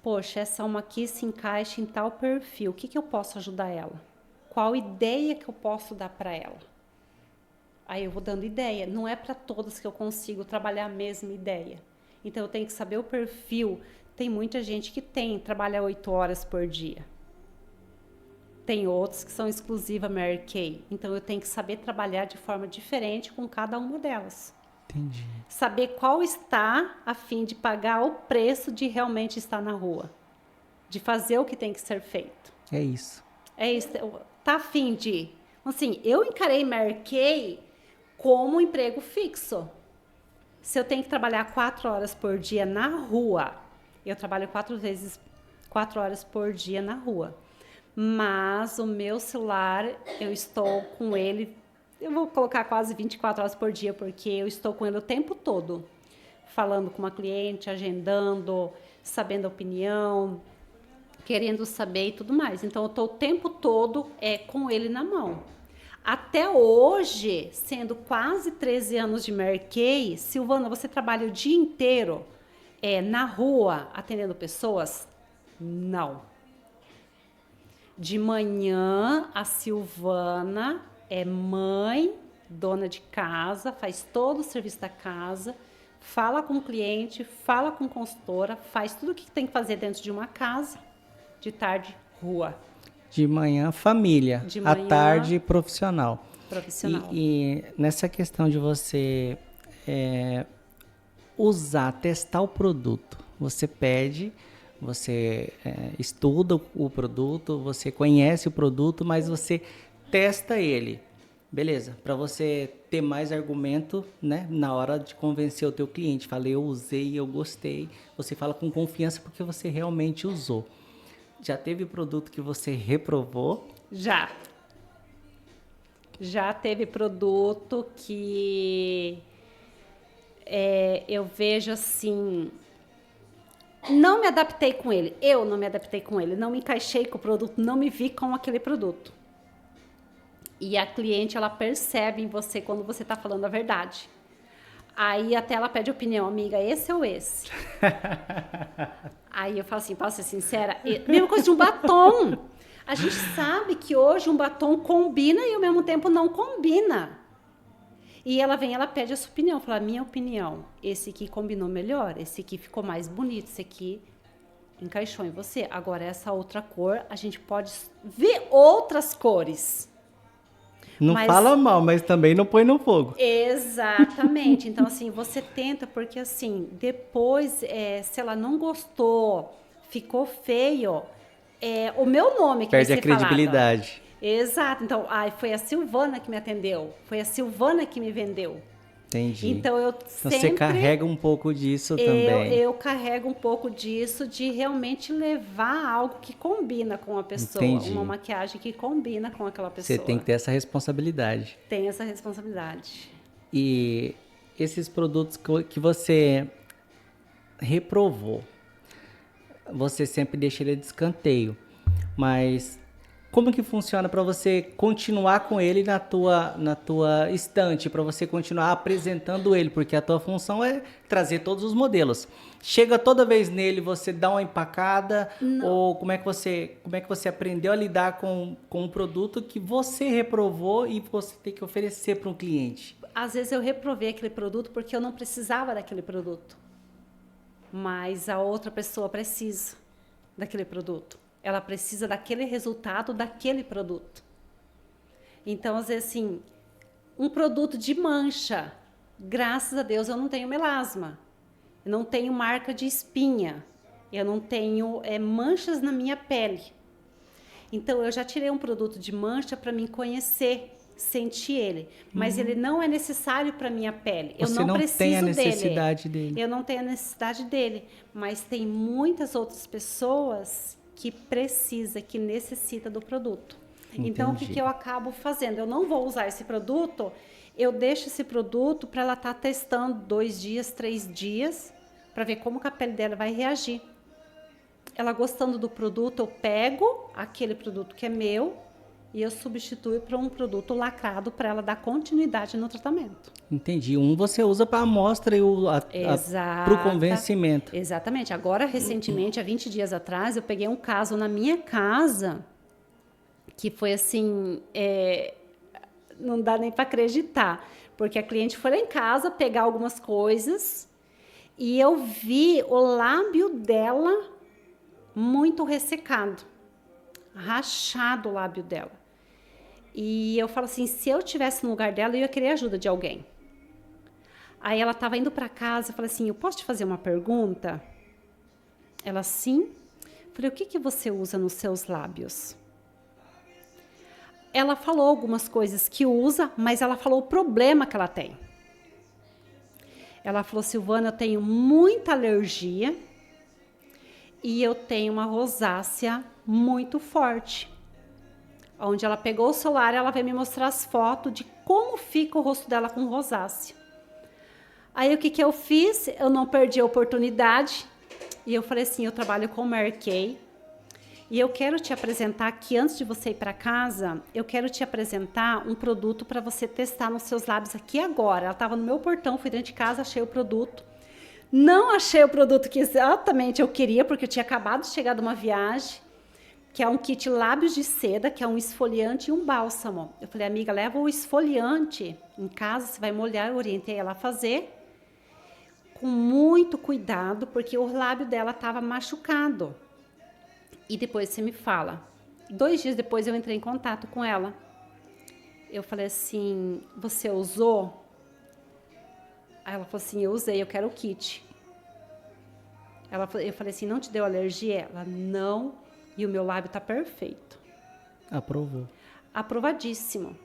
Poxa, essa uma aqui se encaixa em tal perfil. O que eu posso ajudar ela? Qual ideia que eu posso dar para ela? Aí eu vou dando ideia. Não é para todas que eu consigo trabalhar a mesma ideia. Então eu tenho que saber o perfil. Tem muita gente que trabalha 8 horas por dia. Tem outros que são exclusiva Mary Kay. Então eu tenho que saber trabalhar de forma diferente com cada uma delas. Entendi. Saber qual está a fim de pagar o preço de realmente estar na rua. De fazer o que tem que ser feito. É isso. É isso. Tá a fim de... Assim, eu encarei Mary Kay como um emprego fixo. Se eu tenho que trabalhar 4 horas por dia na rua, eu trabalho 4 horas por dia na rua. Mas o meu celular, eu estou com ele... Eu vou colocar quase 24 horas por dia, porque eu estou com ele o tempo todo. Falando com uma cliente, agendando, sabendo a opinião, querendo saber e tudo mais. Então, eu estou o tempo todo com ele na mão. Até hoje, sendo quase 13 anos de Mary Kay, Silvana, você trabalha o dia inteiro na rua, atendendo pessoas? Não. De manhã, a Silvana... é mãe, dona de casa, faz todo o serviço da casa. fala com o cliente, fala com a consultora, faz tudo o que tem que fazer dentro de uma casa, de tarde, rua. De manhã, família. De manhã, à tarde, profissional. Profissional. E nessa questão de você testar o produto, você pede, você estuda o produto, você conhece o produto, mas você testa ele. Beleza, para você ter mais argumento, né, na hora de convencer o teu cliente. Falei, eu usei, eu gostei. Você fala com confiança porque você realmente usou. Já teve produto que você reprovou? Já. Já teve produto que eu vejo assim, não me adaptei com ele. Eu não me adaptei com ele, não me encaixei com o produto, não me vi com aquele produto. E a cliente, ela percebe em você quando você está falando a verdade. Aí até ela pede opinião, amiga, esse ou esse? Aí eu falo assim, posso ser sincera? Mesma coisa de um batom. A gente sabe que hoje um batom combina e ao mesmo tempo não combina. E ela vem, ela pede a sua opinião. Fala, minha opinião, esse aqui combinou melhor, esse aqui ficou mais bonito, esse aqui encaixou em você. Agora essa outra cor, a gente pode ver outras cores. Não fala mal, mas também não põe no fogo. Exatamente. Então, assim, você tenta, porque assim, depois, se ela não gostou, ficou feio, o meu nome que perde vai a ser credibilidade. Falado. Exato. Então, foi a Silvana que me atendeu, foi a Silvana que me vendeu. Entendi. Então, você carrega um pouco disso também. Eu carrego um pouco disso, de realmente levar algo que combina com a pessoa. Entendi. Uma maquiagem que combina com aquela pessoa. Você tem que ter essa responsabilidade. Tem essa responsabilidade. E esses produtos que você reprovou, você sempre deixa ele de escanteio. Mas como que funciona para você continuar com ele na tua estante, para você continuar apresentando ele? Porque a tua função é trazer todos os modelos. Chega toda vez nele, você dá uma empacada? Não. Ou como é que você aprendeu a lidar com um produto que você reprovou e você tem que oferecer para um cliente? Às vezes eu reprovei aquele produto porque eu não precisava daquele produto. Mas a outra pessoa precisa daquele produto. Ela precisa daquele resultado, daquele produto. Então, às vezes, assim, um produto de mancha, graças a Deus eu não tenho melasma, eu não tenho marca de espinha, eu não tenho manchas na minha pele. Então, eu já tirei um produto de mancha para mim conhecer, sentir ele, mas ele não é necessário para minha pele. Eu não preciso dele. Você não tem a necessidade dele. Eu não tenho a necessidade dele, mas tem muitas outras pessoas que precisa, que necessita do produto. Entendi. Então, o que eu acabo fazendo? Eu não vou usar esse produto, eu deixo esse produto para ela estar testando 2 dias, 3 dias, para ver como que a pele dela vai reagir. Ela gostando do produto, eu pego aquele produto que é meu e eu substituo por um produto lacrado para ela dar continuidade no tratamento. Entendi. Você usa para a amostra e para o convencimento. Exatamente. Agora, recentemente, há 20 dias atrás, eu peguei um caso na minha casa que foi assim, não dá nem para acreditar, porque a cliente foi lá em casa pegar algumas coisas e eu vi o lábio dela muito ressecado, rachado o lábio dela. E eu falo assim, se eu tivesse no lugar dela, eu ia querer ajuda de alguém. Aí ela estava indo para casa, eu falei assim, eu posso te fazer uma pergunta? Ela, sim. Falei, o que você usa nos seus lábios? Ela falou algumas coisas que usa, mas ela falou o problema que ela tem. Ela falou, Silvana, eu tenho muita alergia e eu tenho uma rosácea muito forte. Onde ela pegou o celular, ela veio me mostrar as fotos de como fica o rosto dela com rosácea. Aí o que eu fiz? Eu não perdi a oportunidade e eu falei assim, eu trabalho com Mary Kay e eu quero te apresentar aqui, antes de você ir para casa, eu quero te apresentar um produto para você testar nos seus lábios aqui agora. Ela estava no meu portão, fui dentro de casa, achei o produto. Não achei o produto que exatamente eu queria, porque eu tinha acabado de chegar de uma viagem, que é um kit lábios de seda, que é um esfoliante e um bálsamo. Eu falei, amiga, leva o esfoliante em casa, você vai molhar, eu orientei ela a fazer. com muito cuidado, porque o lábio dela estava machucado. E depois você me fala. 2 dias depois eu entrei em contato com ela. Eu falei assim, você usou? Aí ela falou assim, eu usei, eu quero o kit. Eu falei assim, não te deu alergia? Ela, não, e o meu lábio tá perfeito. Aprovou. Aprovadíssimo.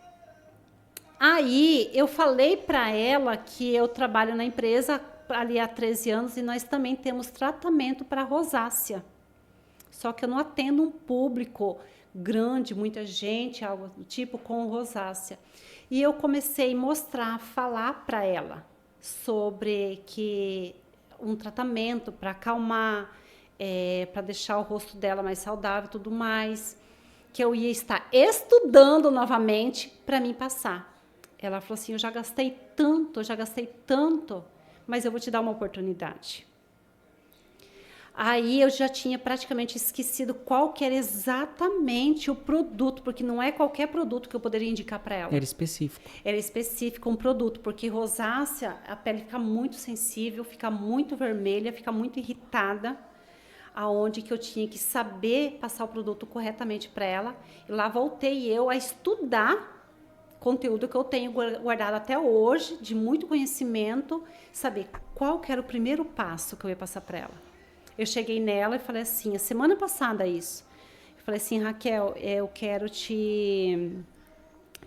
Aí eu falei para ela que eu trabalho na empresa ali há 13 anos e nós também temos tratamento para rosácea. Só que eu não atendo um público grande, muita gente, algo do tipo, com rosácea. E eu comecei a mostrar, falar para ela sobre que um tratamento para acalmar, para deixar o rosto dela mais saudável e tudo mais, que eu ia estar estudando novamente para mim passar. Ela falou assim, eu já gastei tanto, mas eu vou te dar uma oportunidade. Aí eu já tinha praticamente esquecido qual que era exatamente o produto, porque não é qualquer produto que eu poderia indicar para ela. Era específico. Era específico um produto, porque rosácea, a pele fica muito sensível, fica muito vermelha, fica muito irritada, aonde que eu tinha que saber passar o produto corretamente para ela. E lá voltei eu a estudar conteúdo que eu tenho guardado até hoje, de muito conhecimento, saber qual que era o primeiro passo que eu ia passar para ela. Eu cheguei nela e falei assim, a semana passada isso. Eu falei assim, Raquel, eu quero te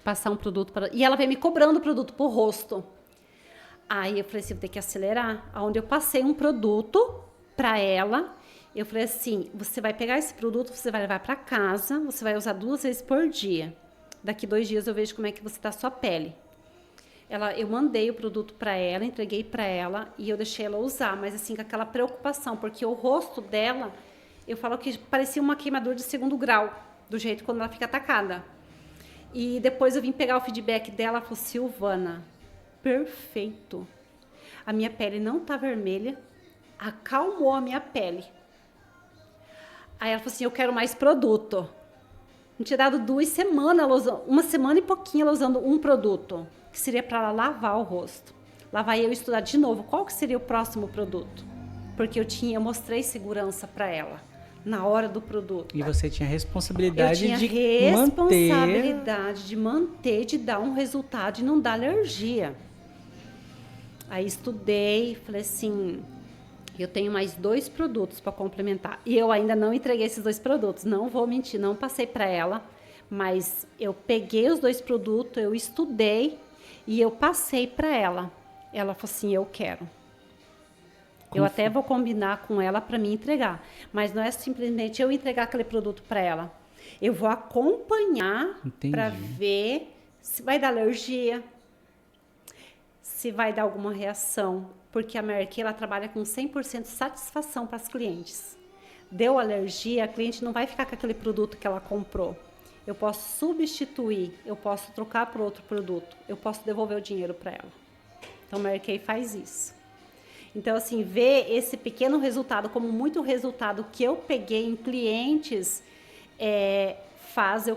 passar um produto para... E ela veio me cobrando o produto pro rosto. Aí eu falei assim, vou ter que acelerar. Onde eu passei um produto para ela, eu falei assim, você vai pegar esse produto, você vai levar para casa, você vai usar 2 vezes por dia. Daqui 2 dias eu vejo como é que você tá a sua pele. Eu mandei o produto para ela, entreguei para ela e eu deixei ela usar, mas assim, com aquela preocupação, porque o rosto dela, eu falo que parecia uma queimadura de 2º grau, do jeito quando ela fica atacada. E depois eu vim pegar o feedback dela, ela falou, Silvana, perfeito. A minha pele não tá vermelha, acalmou a minha pele. Aí ela falou assim, eu quero mais produto. Não tinha dado 2 semanas, ela usando, 1 semana e pouquinho ela usando um produto, que seria para ela lavar o rosto. Lá vai eu estudar de novo qual que seria o próximo produto. Porque eu mostrei segurança para ela na hora do produto. E você tinha responsabilidade de manter, de dar um resultado e não dar alergia. Aí estudei, falei assim, eu tenho mais 2 produtos para complementar. E eu ainda não entreguei esses 2 produtos, não vou mentir, não passei para ela, mas eu peguei os 2 produtos, eu estudei e eu passei para ela. Ela falou assim, eu quero. Eu até vou combinar com ela para me entregar, mas não é simplesmente eu entregar aquele produto para ela. Eu vou acompanhar para ver se vai dar alergia, se vai dar alguma reação, porque a Mary Kay, ela trabalha com 100% de satisfação para as clientes. Deu alergia, a cliente não vai ficar com aquele produto que ela comprou. Eu posso substituir, eu posso trocar por outro produto, eu posso devolver o dinheiro para ela. Então, a Mary Kay faz isso. Então, assim, ver esse pequeno resultado como muito resultado que eu peguei em clientes faz eu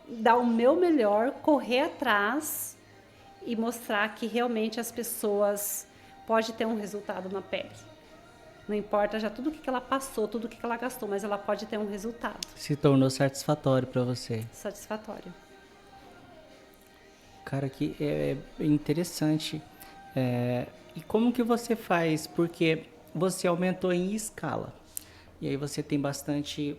dar o meu melhor, correr atrás e mostrar que realmente as pessoas podem ter um resultado na pele. Não importa já tudo o que ela passou, tudo o que ela gastou, mas ela pode ter um resultado. Se tornou satisfatório para você. Satisfatório. Cara, que é interessante. E como que você faz? Porque você aumentou em escala. E aí você tem bastante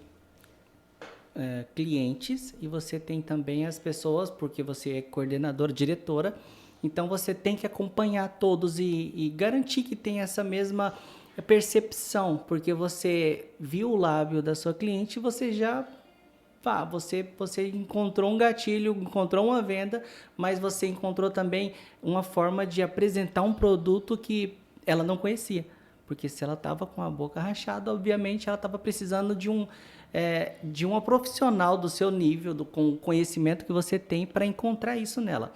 clientes e você tem também as pessoas, porque você é coordenadora, diretora. Então você tem que acompanhar todos e garantir que tem essa mesma percepção, porque você viu o lábio da sua cliente e você já... Você encontrou um gatilho, encontrou uma venda, mas você encontrou também uma forma de apresentar um produto que ela não conhecia. Porque se ela estava com a boca rachada, obviamente ela estava precisando de uma profissional do seu nível, com o conhecimento que você tem para encontrar isso nela.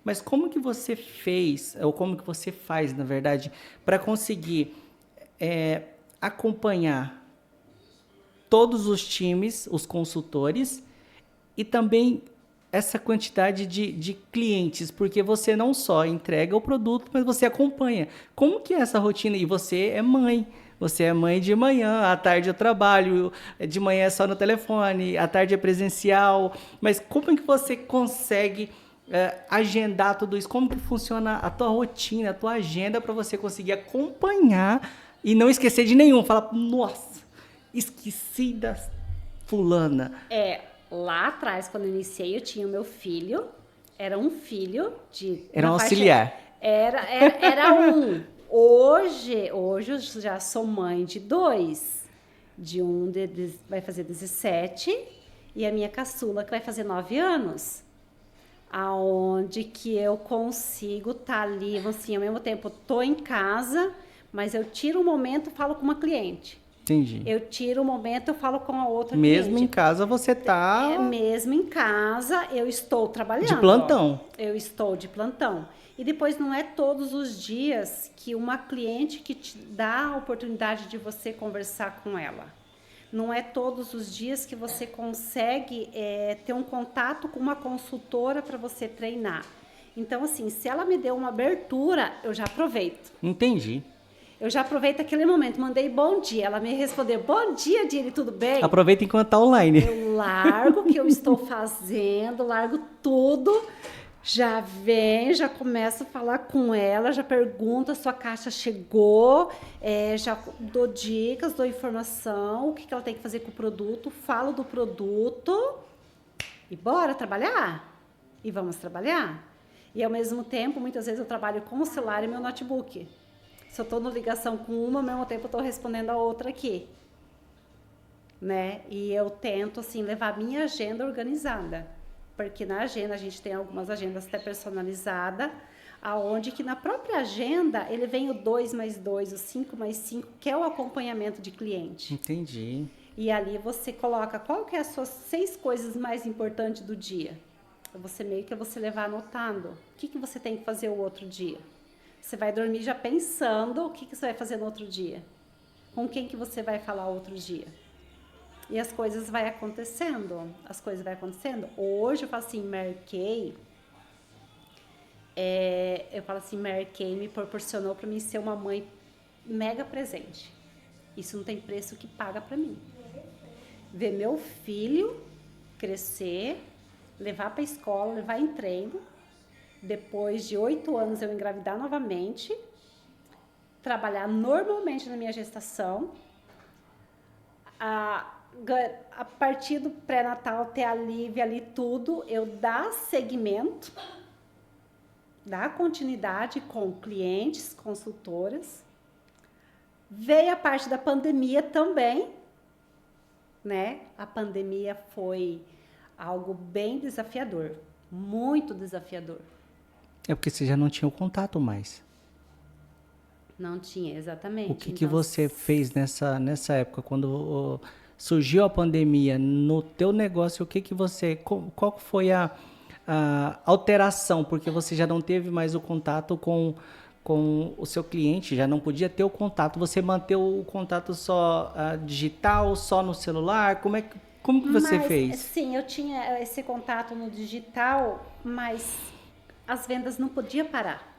Mas como que você fez, ou como que você faz, na verdade, para conseguir acompanhar todos os times, os consultores, e também essa quantidade de clientes? Porque você não só entrega o produto, mas você acompanha. Como que é essa rotina? E você é mãe. Você é mãe de manhã, à tarde eu trabalho, de manhã é só no telefone, à tarde é presencial. Mas como é que você consegue agendar tudo isso? Como que funciona a tua rotina, a tua agenda para você conseguir acompanhar e não esquecer de nenhum? Falar, nossa, esqueci da fulana. Lá atrás, quando eu iniciei, eu tinha o meu filho. Era um filho de... Era um na faixa- auxiliar. Era um. Hoje eu já sou mãe de dois. De um vai fazer 17 e a minha caçula que vai fazer 9 anos. Aonde que eu consigo estar ali, assim, ao mesmo tempo, tô em casa, mas eu tiro um momento e falo com uma cliente. Entendi. Eu tiro um momento, eu falo com a outra Mesmo cliente. em casa você tá Mesmo em casa, eu estou trabalhando. de plantão. Eu estou de plantão. E depois não é todos os dias que uma cliente que te dá a oportunidade de você conversar com ela. Não é todos os dias que você consegue ter um contato com uma consultora para você treinar. Então, assim, se ela me deu uma abertura, eu já aproveito. Entendi. Eu já aproveito aquele momento, mandei bom dia, ela me respondeu, bom dia, Dini, tudo bem? Aproveita enquanto tá online. Eu largo o que eu estou fazendo, largo tudo, já venho, já começo a falar com ela, já pergunto, a sua caixa chegou, já dou dicas, dou informação, o que ela tem que fazer com o produto, falo do produto e bora trabalhar? E vamos trabalhar? E ao mesmo tempo, muitas vezes eu trabalho com o celular e meu notebook. Se eu estou na ligação com uma, ao mesmo tempo eu estou respondendo a outra aqui. Né? E eu tento, assim, levar a minha agenda organizada. Porque na agenda, a gente tem algumas agendas até personalizadas, aonde que na própria agenda, ele vem o 2 mais 2, o 5 mais 5, que é o acompanhamento de cliente. Entendi. E ali você coloca qual que é as suas 6 coisas mais importantes do dia. Você meio que você levar anotando. O que você tem que fazer o outro dia? Você vai dormir já pensando o que você vai fazer no outro dia. Com quem que você vai falar outro dia. E as coisas vai acontecendo. As coisas vai acontecendo. Hoje eu falo assim, Mary Kay. Eu falo assim, Mary Kay me proporcionou para mim ser uma mãe mega presente. Isso não tem preço que paga para mim. Ver meu filho crescer, levar para a escola, levar em treino. Depois de 8 anos eu engravidar novamente, trabalhar normalmente na minha gestação, a partir do pré-natal ter alívio ali tudo, eu dar seguimento, dar continuidade com clientes, consultoras. Veio a parte da pandemia também, né? A pandemia foi algo bem desafiador, muito desafiador. É porque você já não tinha o contato mais. Não tinha, exatamente. O que você fez nessa época, quando surgiu a pandemia, no teu negócio, qual foi a alteração? Porque você já não teve mais o contato com o seu cliente, já não podia ter o contato. Você manteve o contato só digital, só no celular? Como que você fez? Sim, eu tinha esse contato no digital, mas as vendas não podiam parar.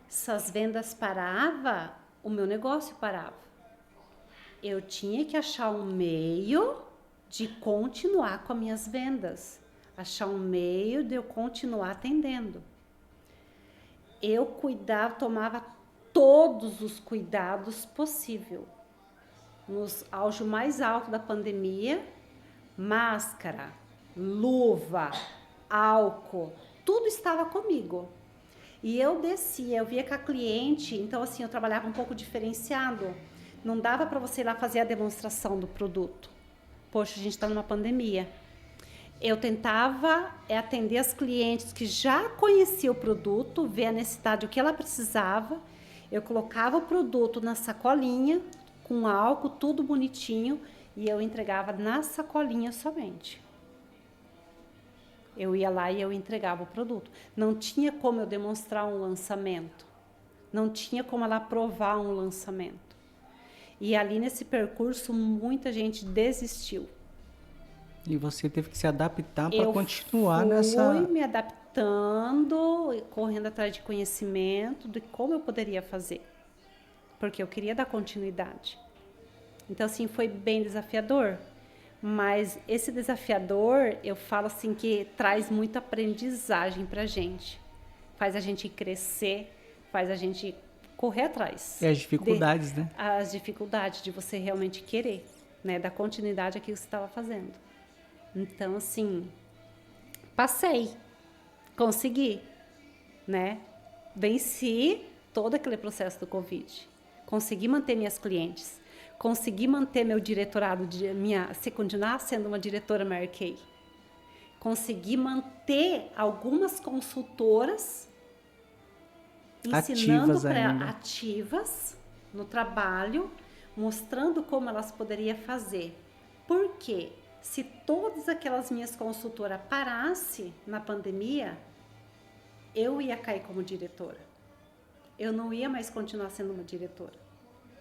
Se as vendas paravam, o meu negócio parava. Eu tinha que achar um meio de continuar com as minhas vendas. Achar um meio de eu continuar atendendo. Eu tomava todos os cuidados possíveis. Nos auge mais alto da pandemia, máscara, luva, álcool, tudo estava comigo. E eu descia, eu via com a cliente, então assim, eu trabalhava um pouco diferenciado. Não dava para você ir lá fazer a demonstração do produto. Poxa, a gente está numa pandemia. Eu tentava atender as clientes que já conheciam o produto, ver a necessidade, o que ela precisava. Eu colocava o produto na sacolinha, com álcool, tudo bonitinho, e eu entregava na sacolinha somente. Eu ia lá e eu entregava o produto. Não tinha como eu demonstrar um lançamento. Não tinha como ela aprovar um lançamento. E ali nesse percurso, muita gente desistiu. E você teve que se adaptar para Eu continuar fui me adaptando, correndo atrás de conhecimento de como eu poderia fazer, porque eu queria dar continuidade. Então, assim, foi bem desafiador, mas esse desafiador, eu falo assim, que traz muita aprendizagem pra gente, faz a gente crescer, faz a gente correr atrás. E as dificuldades, né? As dificuldades de você realmente querer, né, dar continuidade àquilo que você estava fazendo. Então, assim, passei, consegui, né? Venci todo aquele processo do Covid. Consegui manter minhas clientes. Consegui manter meu diretorado, continuar sendo uma diretora Mary Kay. Consegui manter algumas consultoras ensinando para ativas no trabalho, mostrando como elas poderiam fazer. Por quê? Se todas aquelas minhas consultoras parassem na pandemia, eu ia cair como diretora. Eu não ia mais continuar sendo uma diretora.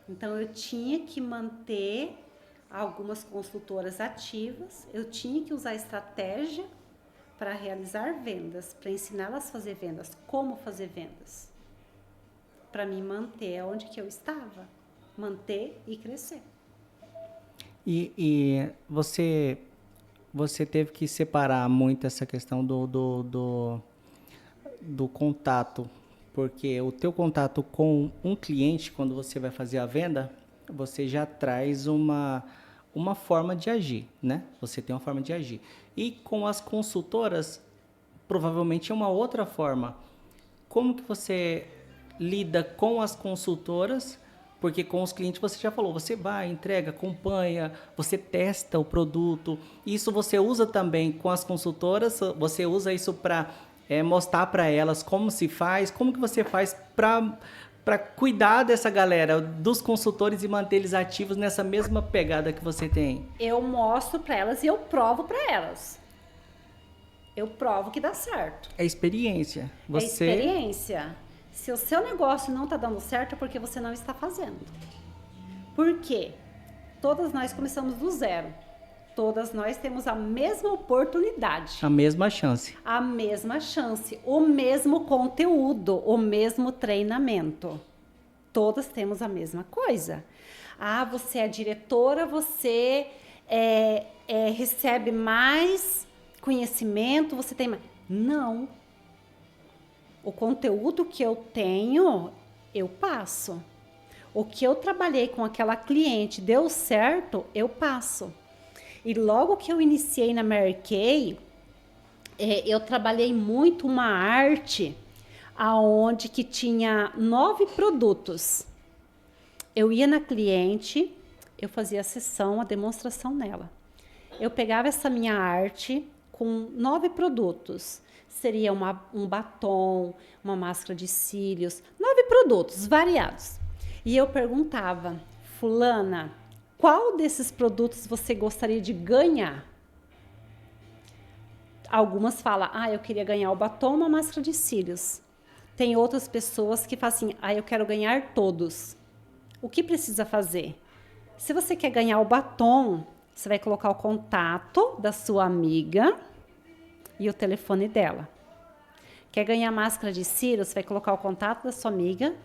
Então, eu tinha que manter algumas consultoras ativas, eu tinha que usar estratégia para realizar vendas, para ensiná-las a fazer vendas, como fazer vendas. Para me manter onde que eu estava, manter e crescer. E você teve que separar muito essa questão do contato, porque o teu contato com um cliente, quando você vai fazer a venda, você já traz uma forma de agir, né? Você tem uma forma de agir. E com as consultoras, provavelmente é uma outra forma. Como que você lida com as consultoras? Porque com os clientes você já falou, você vai, entrega, acompanha, você testa o produto. Isso você usa também com as consultoras, você usa isso para mostrar para elas como se faz, como que você faz para cuidar dessa galera, dos consultores e manter eles ativos nessa mesma pegada que você tem? Eu mostro para elas e eu provo para elas. Eu provo que dá certo. É experiência. É experiência. Se o seu negócio não está dando certo, é porque você não está fazendo. Por quê? Todas nós começamos do zero. Todas nós temos a mesma oportunidade. A mesma chance. A mesma chance. O mesmo conteúdo. O mesmo treinamento. Todas temos a mesma coisa. Ah, você é diretora, você recebe mais conhecimento, você tem mais... Não. O conteúdo que eu tenho, eu passo. O que eu trabalhei com aquela cliente deu certo, eu passo. E logo que eu iniciei na Mary Kay, eu trabalhei muito uma arte aonde que tinha 9 produtos. Eu ia na cliente, eu fazia a sessão, a demonstração nela. Eu pegava essa minha arte com 9 produtos. Seria um batom, uma máscara de cílios, 9 produtos variados. E eu perguntava, fulana, qual desses produtos você gostaria de ganhar? Algumas falam, eu queria ganhar o batom, uma máscara de cílios. Tem outras pessoas que falam assim, eu quero ganhar todos. O que precisa fazer? Se você quer ganhar o batom, você vai colocar o contato da sua amiga e o telefone dela. Quer ganhar máscara de cílios, você vai colocar o contato da sua amiga,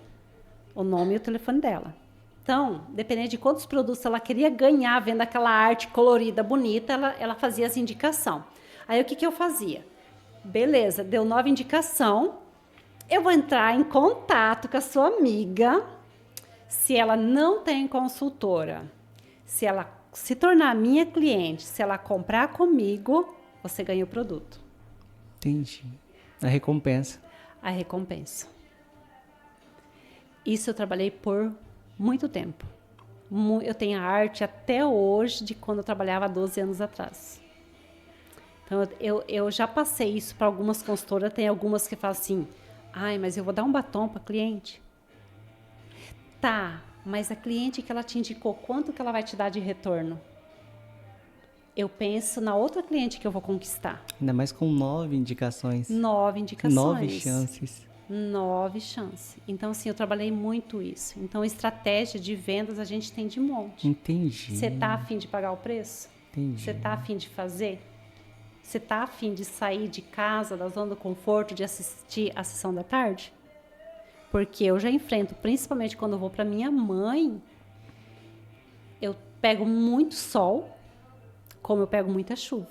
o nome e o telefone dela. Então, dependendo de quantos produtos ela queria ganhar, vendo aquela arte colorida, bonita, ela fazia as indicações. Aí, o que eu fazia? Beleza, deu 9 indicações, eu vou entrar em contato com a sua amiga, se ela não tem consultora, se ela se tornar minha cliente, se ela comprar comigo, você ganha o produto. Entendi. A recompensa. A recompensa. Isso eu trabalhei por muito tempo. Eu tenho a arte até hoje de quando eu trabalhava há 12 anos atrás. Então, eu já passei isso para algumas consultoras. Tem algumas que falam assim, mas eu vou dar um batom para a cliente. Tá, mas a cliente que ela te indicou, quanto que ela vai te dar de retorno? Eu penso na outra cliente que eu vou conquistar. Ainda mais com 9 indicações. 9 indicações. 9 chances. 9 chances. Então, assim, eu trabalhei muito isso. Então, estratégia de vendas a gente tem de monte. Entendi. Você tá a fim de pagar o preço? Entendi. Você está a fim de fazer? Você está a fim de sair de casa, da zona do conforto, de assistir a sessão da tarde? Porque eu já enfrento, principalmente quando eu vou para minha mãe, eu pego muito sol, como eu pego muita chuva.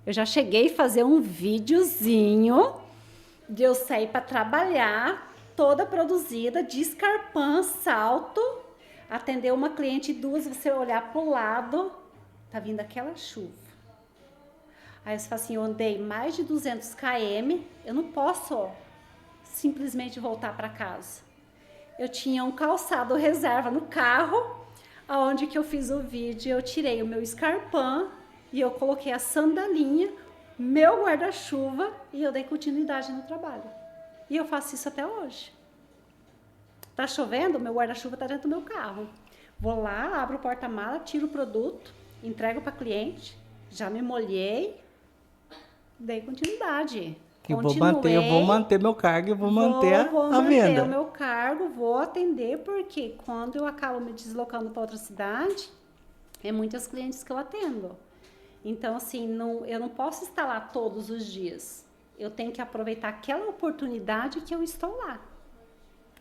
Eu já cheguei a fazer um videozinho de eu sair para trabalhar, toda produzida, de escarpão, salto, atender uma cliente, duas, você olhar para o lado, tá vindo aquela chuva. Aí você fala assim, eu andei mais de 200 km, eu não posso simplesmente voltar para casa. Eu tinha um calçado reserva no carro, aonde que eu fiz o vídeo, eu tirei o meu escarpão e eu coloquei a sandalinha, meu guarda-chuva e eu dei continuidade no trabalho. E eu faço isso até hoje. Tá chovendo, meu guarda-chuva tá dentro do meu carro. Vou lá, abro o porta-mala, tiro o produto, entrego para cliente, já me molhei, dei continuidade. Eu vou manter meu cargo e vou manter a venda. O meu cargo, vou atender, porque quando eu acabo me deslocando para outra cidade, é muitas clientes que eu atendo. Então, assim, eu não posso estar lá todos os dias. Eu tenho que aproveitar aquela oportunidade que eu estou lá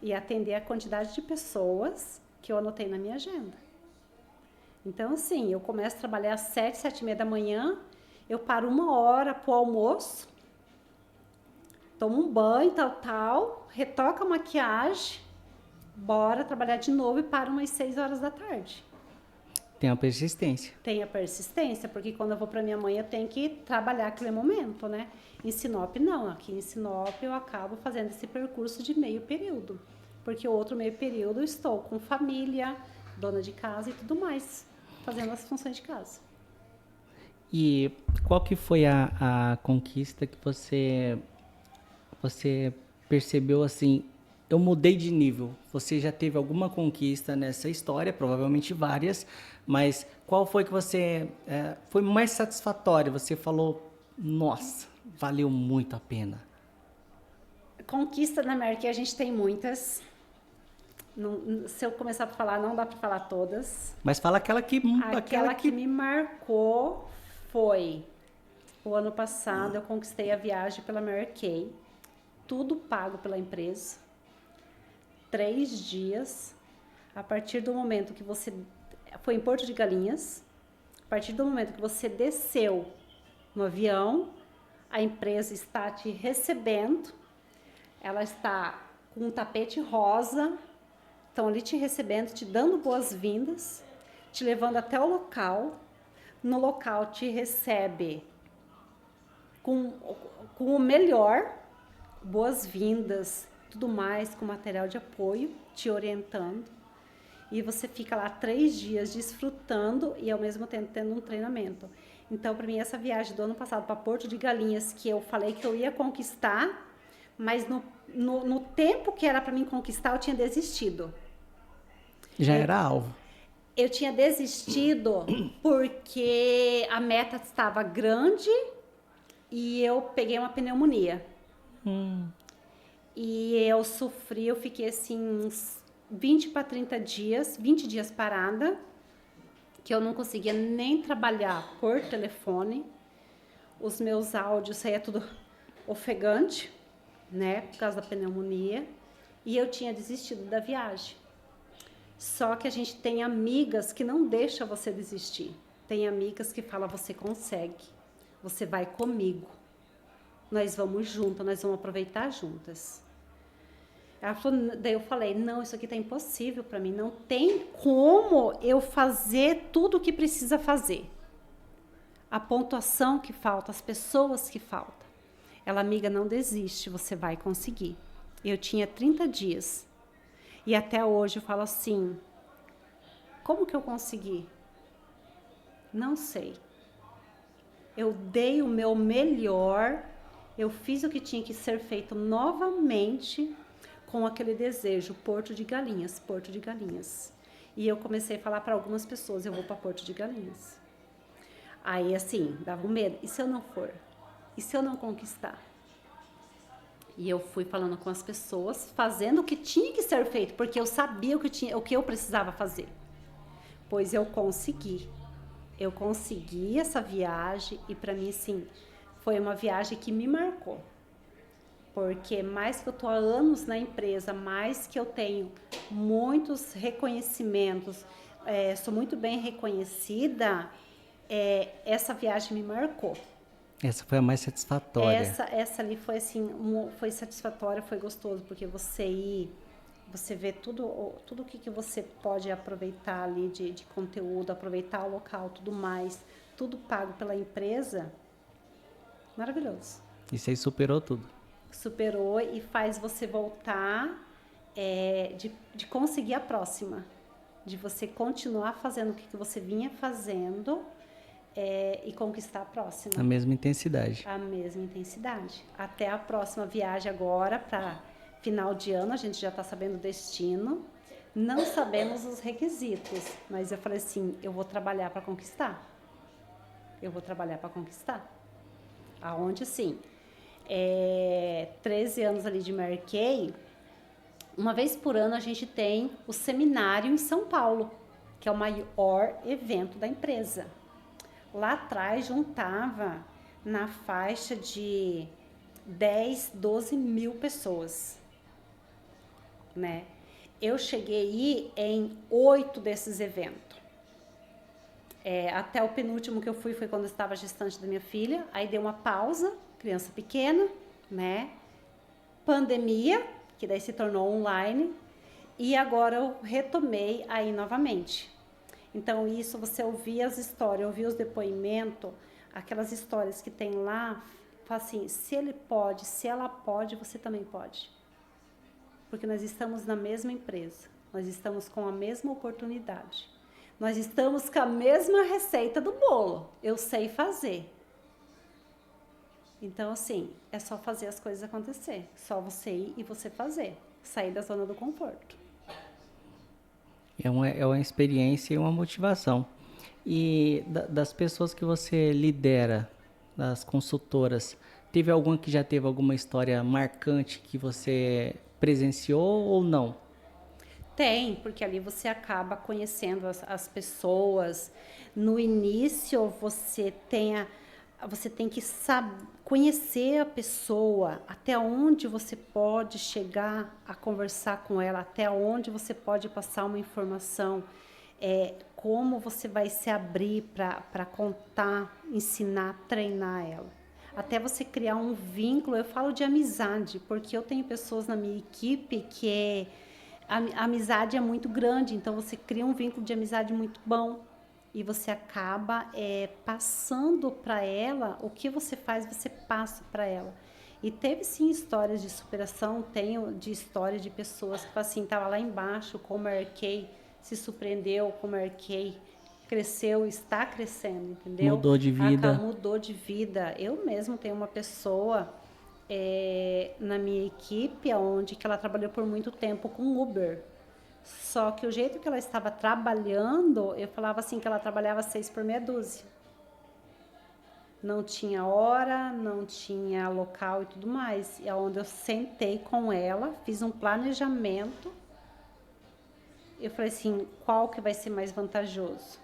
e atender a quantidade de pessoas que eu anotei na minha agenda. Então, assim, eu começo a trabalhar às 7, 7:30 da manhã, eu paro 1 hora pro almoço, tomo um banho, tal, retoco a maquiagem, bora trabalhar de novo e paro umas 6 horas da tarde. Tem a persistência. Tem a persistência, porque quando eu vou para minha mãe eu tenho que trabalhar aquele momento, né? Em Sinop não, aqui em Sinop eu acabo fazendo esse percurso de meio período, porque o outro meio período eu estou com família, dona de casa e tudo mais, fazendo as funções de casa. E qual que foi a conquista que você percebeu assim, eu mudei de nível? Você já teve alguma conquista nessa história? Provavelmente várias, mas qual foi que você foi mais satisfatória? Você falou, nossa, valeu muito a pena. Conquista na Merck a gente tem muitas. Não, se eu começar a falar, não dá para falar todas. Mas fala aquela que me marcou foi o ano passado, eu conquistei a viagem pela Mary Kay, tudo pago pela empresa, 3 dias, a partir do momento que você, foi em Porto de Galinhas, a partir do momento que você desceu no avião, a empresa está te recebendo, ela está com um tapete rosa, estão ali te recebendo, te dando boas-vindas, te levando até o local, no local te recebe com o melhor, boas-vindas, tudo mais, com material de apoio, te orientando. E você fica lá 3 dias desfrutando e ao mesmo tempo tendo um treinamento. Então, para mim, essa viagem do ano passado para Porto de Galinhas, que eu falei que eu ia conquistar, mas no tempo que era para mim conquistar, eu tinha desistido. Já era alvo. Eu tinha desistido porque a meta estava grande e eu peguei uma pneumonia. E eu sofri, eu fiquei assim uns 20 para 30 dias, 20 dias parada, que eu não conseguia nem trabalhar por telefone. Os meus áudios saía tudo ofegante, né, por causa da pneumonia. E eu tinha desistido da viagem. Só que a gente tem amigas que não deixam você desistir. Tem amigas que falam, você consegue, você vai comigo. Nós vamos juntas, nós vamos aproveitar juntas. Ela falou, daí eu falei, não, isso aqui tá impossível para mim, não tem como eu fazer tudo o que precisa fazer. A pontuação que falta, as pessoas que faltam. Ela, amiga, não desiste, você vai conseguir. Eu tinha 30 dias. E até hoje eu falo assim, como que eu consegui? Não sei. Eu dei o meu melhor, eu fiz o que tinha que ser feito novamente com aquele desejo, Porto de Galinhas, Porto de Galinhas. E eu comecei a falar para algumas pessoas, eu vou para Porto de Galinhas. Aí assim, dava um medo, e se eu não for? E se eu não conquistar? E eu fui falando com as pessoas, fazendo o que tinha que ser feito, porque eu sabia o que eu precisava fazer. Pois eu consegui. Eu consegui essa viagem e para mim, sim, foi uma viagem que me marcou. Porque mais que eu estou há anos na empresa, mais que eu tenho muitos reconhecimentos, sou muito bem reconhecida, essa viagem me marcou. Essa foi a mais satisfatória. Essa ali foi assim, foi satisfatória, foi gostoso, porque você vê tudo o que você pode aproveitar ali de conteúdo, aproveitar o local, tudo mais, tudo pago pela empresa, maravilhoso. Isso aí superou tudo. Superou e faz você voltar, de conseguir a próxima, de você continuar fazendo o que você vinha fazendo, e conquistar a próxima. A mesma intensidade. A mesma intensidade. Até a próxima viagem agora, para final de ano, a gente já está sabendo o destino, não sabemos os requisitos, mas eu falei assim, eu vou trabalhar para conquistar. Eu vou trabalhar para conquistar. Aonde, assim, 13 anos ali de Mary Kay, uma vez por ano a gente tem o seminário em São Paulo, que é o maior evento da empresa. Lá atrás juntava na faixa de 10, 12 mil pessoas, né? Eu cheguei em 8 desses eventos. Até o penúltimo que eu fui foi quando eu estava gestante da minha filha, aí deu uma pausa, criança pequena, né? Pandemia, que daí se tornou online, e agora eu retomei aí novamente. Então, isso, você ouvir as histórias, ouvir os depoimentos, aquelas histórias que tem lá, fala assim, se ele pode, se ela pode, você também pode. Porque nós estamos na mesma empresa, nós estamos com a mesma oportunidade, nós estamos com a mesma receita do bolo, eu sei fazer. Então, assim, é só fazer as coisas acontecer, só você ir e você fazer, sair da zona do conforto. É uma experiência e uma motivação. E das pessoas que você lidera, das consultoras, teve alguma que já teve alguma história marcante que você presenciou ou não? Tem, porque ali você acaba conhecendo as pessoas. No início, você tem que conhecer a pessoa, até onde você pode chegar a conversar com ela, até onde você pode passar uma informação, como você vai se abrir para contar, ensinar, treinar ela. Até você criar um vínculo, eu falo de amizade, porque eu tenho pessoas na minha equipe que a amizade é muito grande, então você cria um vínculo de amizade muito bom. E você acaba passando para ela, o que você faz, você passa para ela. E teve sim histórias de superação, tenho de história de pessoas que assim, estava lá embaixo com o Mary Kay, se surpreendeu com o Mary Kay, cresceu, está crescendo, entendeu? Mudou de vida. Mudou de vida. Eu mesmo tenho uma pessoa na minha equipe, onde que ela trabalhou por muito tempo com Uber. Só que o jeito que ela estava trabalhando, eu falava assim que ela trabalhava 6 por meia dúzia. Não tinha hora, não tinha local e tudo mais. E é onde eu sentei com ela, fiz um planejamento. Eu falei assim, qual que vai ser mais vantajoso?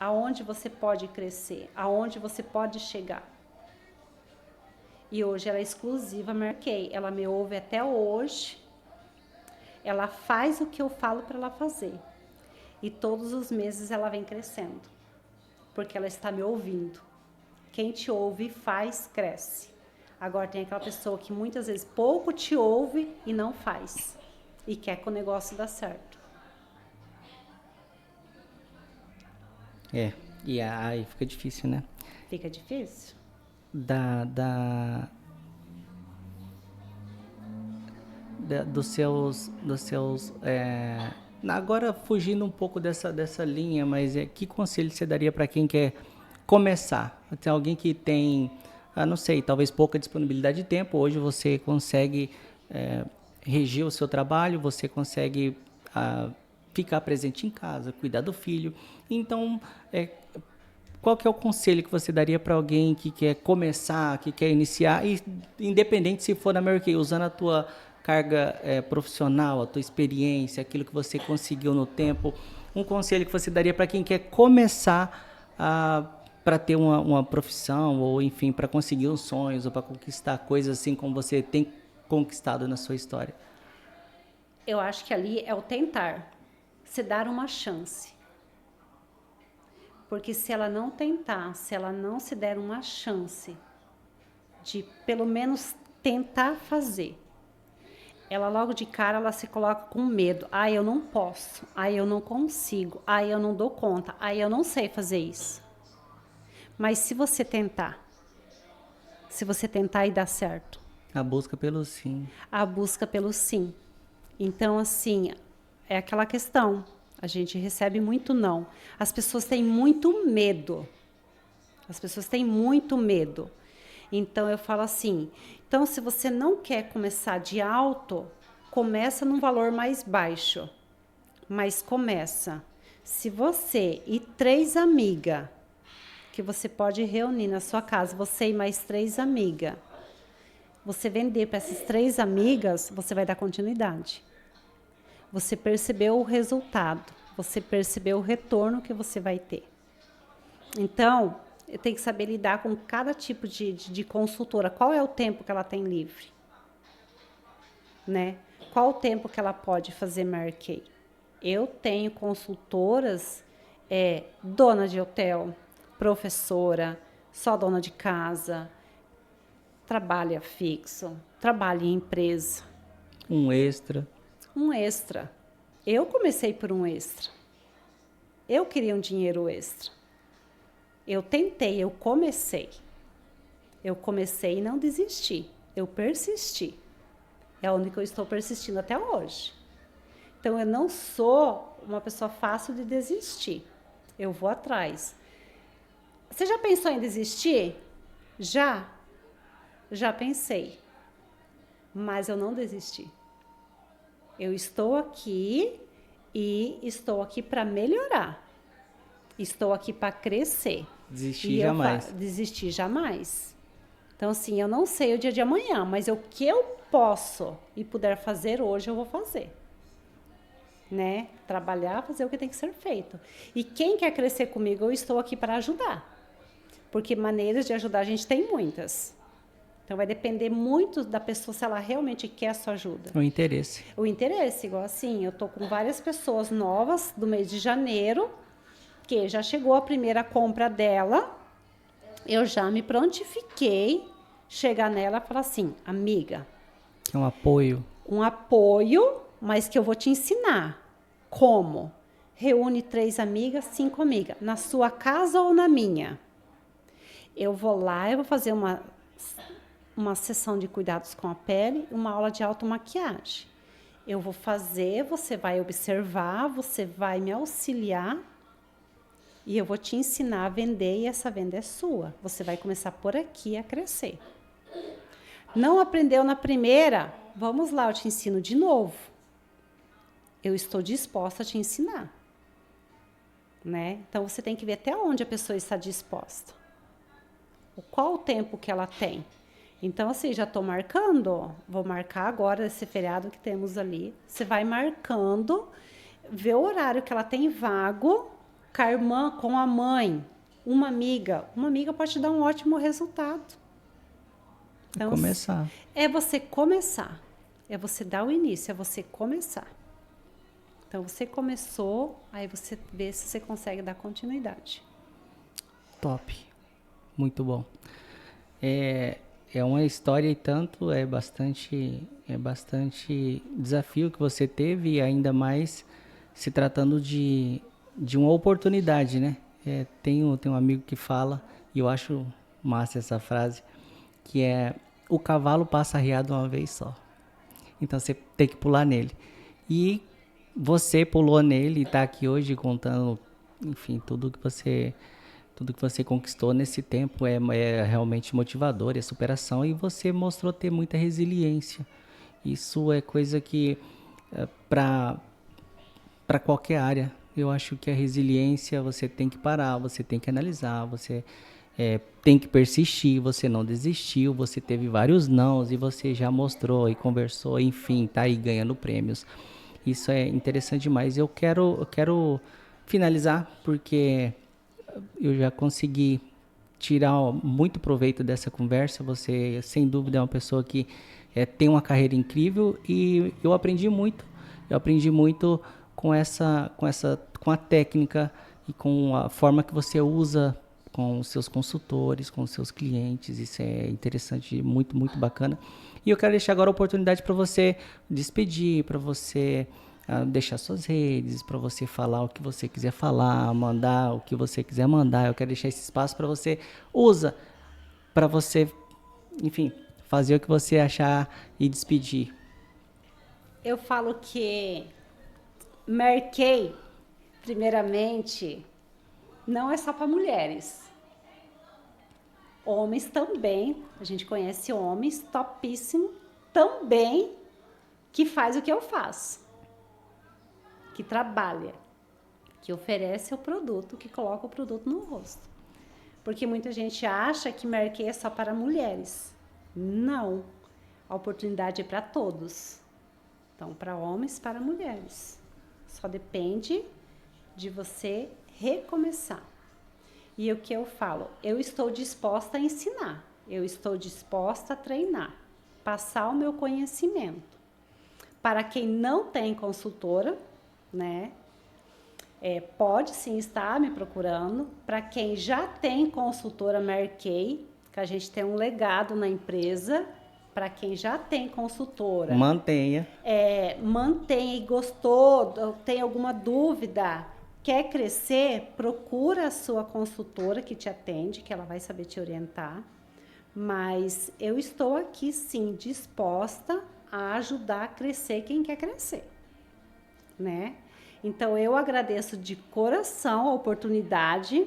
Aonde você pode crescer? Aonde você pode chegar? E hoje ela é exclusiva Mary Kay. Ela me ouve até hoje. Ela faz o que eu falo para ela fazer. E todos os meses ela vem crescendo. Porque ela está me ouvindo. Quem te ouve e faz, cresce. Agora tem aquela pessoa que muitas vezes pouco te ouve e não faz. E quer que o negócio dê certo. E aí fica difícil, né? Fica difícil? Dos seus agora fugindo um pouco dessa linha, mas que conselho você daria para quem quer começar? Tem alguém que tem, não sei, talvez pouca disponibilidade de tempo, hoje você consegue reger o seu trabalho, você consegue ficar presente em casa, cuidar do filho, então qual que é o conselho que você daria para alguém que quer começar, que quer iniciar, e independente se for na Mary Kay, usando a tua carga profissional, a tua experiência, aquilo que você conseguiu no tempo, um conselho que você daria para quem quer começar para ter uma profissão, ou enfim, para conseguir os sonhos, ou para conquistar coisas assim como você tem conquistado na sua história? Eu acho que ali é o tentar, se dar uma chance. Porque se ela não tentar, se ela não se der uma chance de pelo menos tentar fazer, ela logo de cara ela se coloca com medo. Eu não posso. Eu não consigo. Eu não dou conta. Eu não sei fazer isso. Mas se você tentar e dar certo. A busca pelo sim. A busca pelo sim. Então, assim, é aquela questão. A gente recebe muito não. As pessoas têm muito medo. Então, eu falo assim, então, se você não quer começar de alto, começa num valor mais baixo. Mas começa. Se você e 3 amigas, que você pode reunir na sua casa, você e mais 3 amigas, você vender para essas 3 amigas, você vai dar continuidade. Você percebeu o resultado, você percebeu o retorno que você vai ter. Então, tem que saber lidar com cada tipo de consultora. Qual é o tempo que ela tem livre? Né? Qual o tempo que ela pode fazer marquei? Eu tenho consultoras, dona de hotel, professora, só dona de casa, trabalha fixo, trabalha em empresa. Um extra. Eu comecei por um extra. Eu queria um dinheiro extra. Eu tentei, eu comecei. Eu comecei e não desisti. Eu persisti. É onde que eu estou persistindo até hoje. Então, eu não sou uma pessoa fácil de desistir. Eu vou atrás. Você já pensou em desistir? Já. Já pensei. Mas eu não desisti. Eu estou aqui e estou aqui para melhorar. Estou aqui para crescer. Desistir jamais. Então, assim, eu não sei o dia de amanhã, mas o que eu posso e puder fazer hoje, eu vou fazer. Né? Trabalhar, fazer o que tem que ser feito. E quem quer crescer comigo, eu estou aqui para ajudar. Porque maneiras de ajudar a gente tem muitas. Então, vai depender muito da pessoa se ela realmente quer a sua ajuda. O interesse. O interesse, igual assim, eu tô com várias pessoas novas do mês de janeiro, que já chegou a primeira compra dela, eu já me prontifiquei, chegar nela e falar assim, amiga. É um apoio. Um apoio, mas que eu vou te ensinar. Como? Reúne 3 amigas, 5 amigas, na sua casa ou na minha. Eu vou lá, eu vou fazer uma sessão de cuidados com a pele, uma aula de automaquiagem. Eu vou fazer, você vai observar, você vai me auxiliar e eu vou te ensinar a vender e essa venda é sua. Você vai começar por aqui a crescer. Não aprendeu na primeira? Vamos lá, eu te ensino de novo. Eu estou disposta a te ensinar. Né? Então, você tem que ver até onde a pessoa está disposta. Qual o tempo que ela tem. Então, assim, já estou marcando, vou marcar agora esse feriado que temos ali. Você vai marcando, vê o horário que ela tem vago, com a irmã, com a mãe, uma amiga. Uma amiga pode te dar um ótimo resultado. Então, começar. É você começar. É você dar o início, é você começar. Então, você começou, aí você vê se você consegue dar continuidade. Top. Muito bom. É uma história e tanto, é bastante desafio que você teve, e ainda mais se tratando de uma oportunidade, né? Tem um amigo que fala, e eu acho massa essa frase, que é: o cavalo passa arriado uma vez só. Então você tem que pular nele. E você pulou nele e está aqui hoje contando, enfim, tudo que você conquistou nesse tempo é realmente motivador, é superação, e você mostrou ter muita resiliência. Isso é coisa que, para qualquer área, eu acho que a resiliência, você tem que parar, você tem que analisar, você tem que persistir, você não desistiu, você teve vários nãos e você já mostrou e conversou, enfim, tá aí ganhando prêmios. Isso é interessante demais. Eu quero finalizar, porque eu já consegui tirar muito proveito dessa conversa. Você, sem dúvida, é uma pessoa que tem uma carreira incrível e eu aprendi muito. Eu aprendi muito com a técnica e com a forma que você usa com os seus consultores, com os seus clientes. Isso é interessante, muito, muito bacana. E eu quero deixar agora a oportunidade para você despedir, para você deixar suas redes, para você falar o que você quiser falar, mandar o que você quiser mandar. Eu quero deixar esse espaço para você. Usa para você, enfim, fazer o que você achar e despedir. Eu falo que Mary primeiramente, não é só para mulheres. Homens também, a gente conhece homens topíssimo também que faz o que eu faço. Que trabalha, que oferece o produto, que coloca o produto no rosto. Porque muita gente acha que Mary é só para mulheres. Não. A oportunidade é para todos. Então, para homens, para mulheres. Só depende de você recomeçar. E o que eu falo? Eu estou disposta a ensinar. Eu estou disposta a treinar. Passar o meu conhecimento. Para quem não tem consultora, né? Pode sim estar me procurando. Para quem já tem consultora Mary Kay, que a gente tem um legado na empresa. Para quem já tem consultora. Mantenha. Mantenha e gostou, tem alguma dúvida, quer crescer, procura a sua consultora que te atende, que ela vai saber te orientar. Mas eu estou aqui, sim, disposta a ajudar a crescer quem quer crescer, né? Então, eu agradeço de coração a oportunidade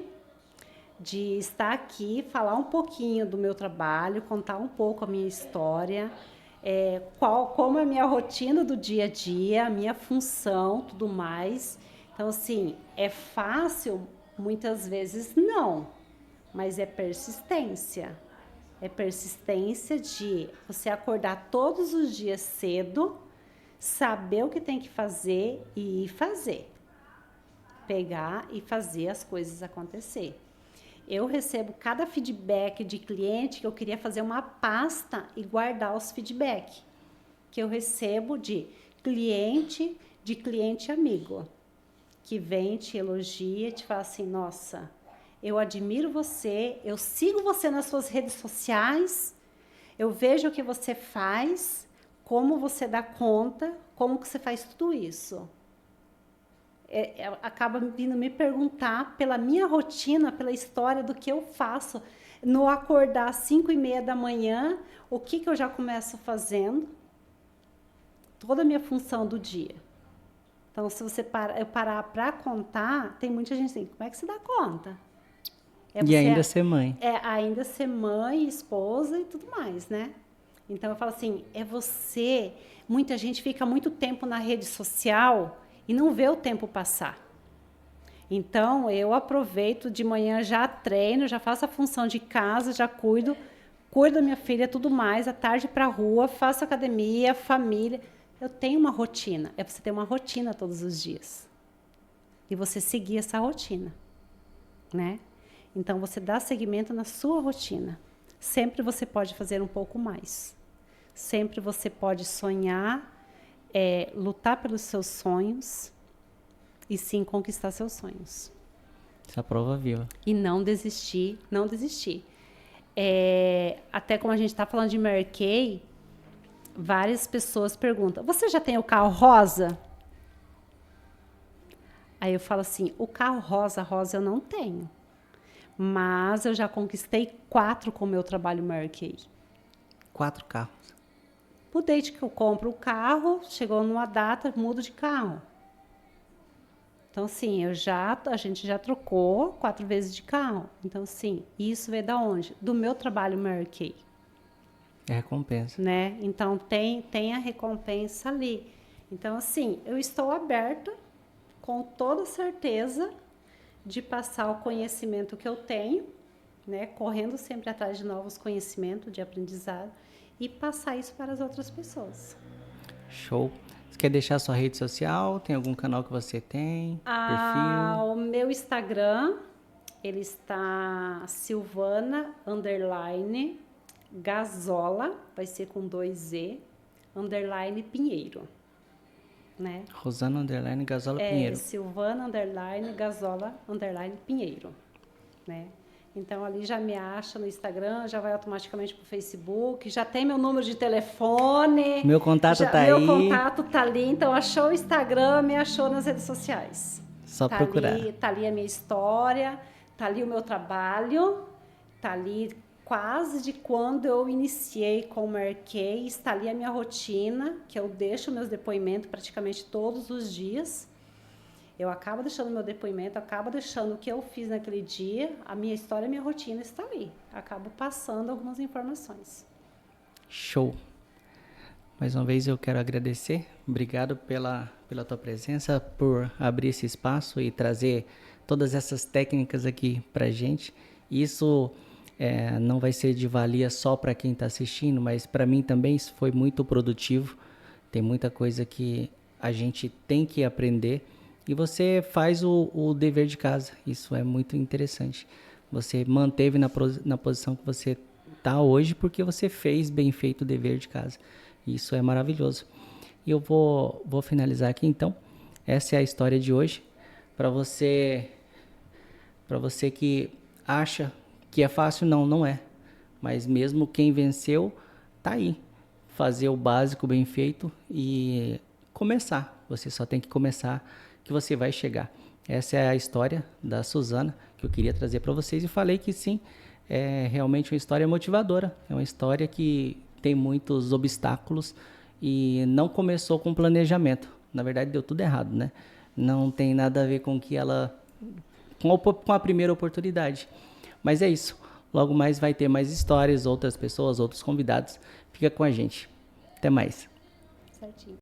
de estar aqui, falar um pouquinho do meu trabalho, contar um pouco a minha história, como é a minha rotina do dia a dia, a minha função, tudo mais. Então, assim, é fácil? Muitas vezes não, mas é persistência. É persistência de você acordar todos os dias cedo, saber o que tem que fazer e ir fazer. Pegar e fazer as coisas acontecer. Eu recebo cada feedback de cliente que eu queria fazer uma pasta e guardar os feedback que eu recebo de cliente amigo, que vem, te elogia, te fala assim, nossa, eu admiro você, eu sigo você nas suas redes sociais, eu vejo o que você faz, como você dá conta, como que você faz tudo isso. Acaba vindo me perguntar pela minha rotina, pela história do que eu faço. No acordar às 5:30 da manhã, o que eu já começo fazendo? Toda a minha função do dia. Então, se você parar para contar, tem muita gente assim, como é que você dá conta? E ainda ser mãe. Ainda ser mãe, esposa e tudo mais, né? Então, eu falo assim, você... Muita gente fica muito tempo na rede social e não vê o tempo passar. Então, eu aproveito de manhã, já treino, já faço a função de casa, já cuido da minha filha, tudo mais, à tarde para a rua, faço academia, família. Eu tenho uma rotina. Você ter uma rotina todos os dias. E você seguir essa rotina, né? Então, você dá seguimento na sua rotina. Sempre você pode fazer um pouco mais. Sempre você pode sonhar, lutar pelos seus sonhos e sim conquistar seus sonhos. Essa prova viva. E não desistir, não desistir. Até como a gente está falando de Mary Kay, várias pessoas perguntam, você já tem o carro rosa? Aí eu falo assim, o carro rosa eu não tenho. Mas eu já conquistei 4 com o meu trabalho Mary Kay. 4 carros. Desde que eu compro o carro, chegou numa data, mudo de carro. Então, assim, a gente já trocou 4 vezes de carro. Então, assim, isso veio da onde? Do meu trabalho Mary Kay. É recompensa. Né? Então, tem a recompensa ali. Então, assim, eu estou aberta, com toda certeza, de passar o conhecimento que eu tenho, né? Correndo sempre atrás de novos conhecimentos, de aprendizado, e passar isso para as outras pessoas. Show. Você quer deixar sua rede social? Tem algum canal que você tem? Perfil? O meu Instagram ele está Silvana _ Gazola, vai ser com 2 _ Pinheiro, né? Rosana _ Gazola Pinheiro. Silvana _ Gazola _ Pinheiro, né? Então, ali já me acha no Instagram, já vai automaticamente para o Facebook, já tem meu número de telefone. Meu contato tá aí. Meu contato tá ali, então achou o Instagram, me achou nas redes sociais. Só procurar. Tá ali a minha história, tá ali o meu trabalho, tá ali quase de quando eu iniciei com o Marquês, está ali a minha rotina, que eu deixo meus depoimentos praticamente todos os dias. Eu acabo deixando meu depoimento, acabo deixando o que eu fiz naquele dia, a minha história, a minha rotina está ali. Acabo passando algumas informações. Show! Mais uma vez eu quero agradecer. Obrigado pela tua presença, por abrir esse espaço e trazer todas essas técnicas aqui pra gente. Isso não vai ser de valia só para quem está assistindo, mas para mim também isso foi muito produtivo. Tem muita coisa que a gente tem que aprender. E você faz o dever de casa. Isso é muito interessante. Você manteve na posição que você está hoje porque você fez bem feito o dever de casa. Isso é maravilhoso. E eu vou finalizar aqui então. Essa é a história de hoje. Para você que acha que é fácil, não é. Mas mesmo quem venceu, tá aí. Fazer o básico bem feito e começar. Você só tem que começar que você vai chegar. Essa é a história da Suzana que eu queria trazer para vocês e falei que sim, é realmente uma história motivadora. É uma história que tem muitos obstáculos e não começou com planejamento. Na verdade, deu tudo errado, né? Não tem nada a ver com que ela... com a primeira oportunidade. Mas é isso. Logo mais vai ter mais histórias, outras pessoas, outros convidados. Fica com a gente. Até mais. Certinho.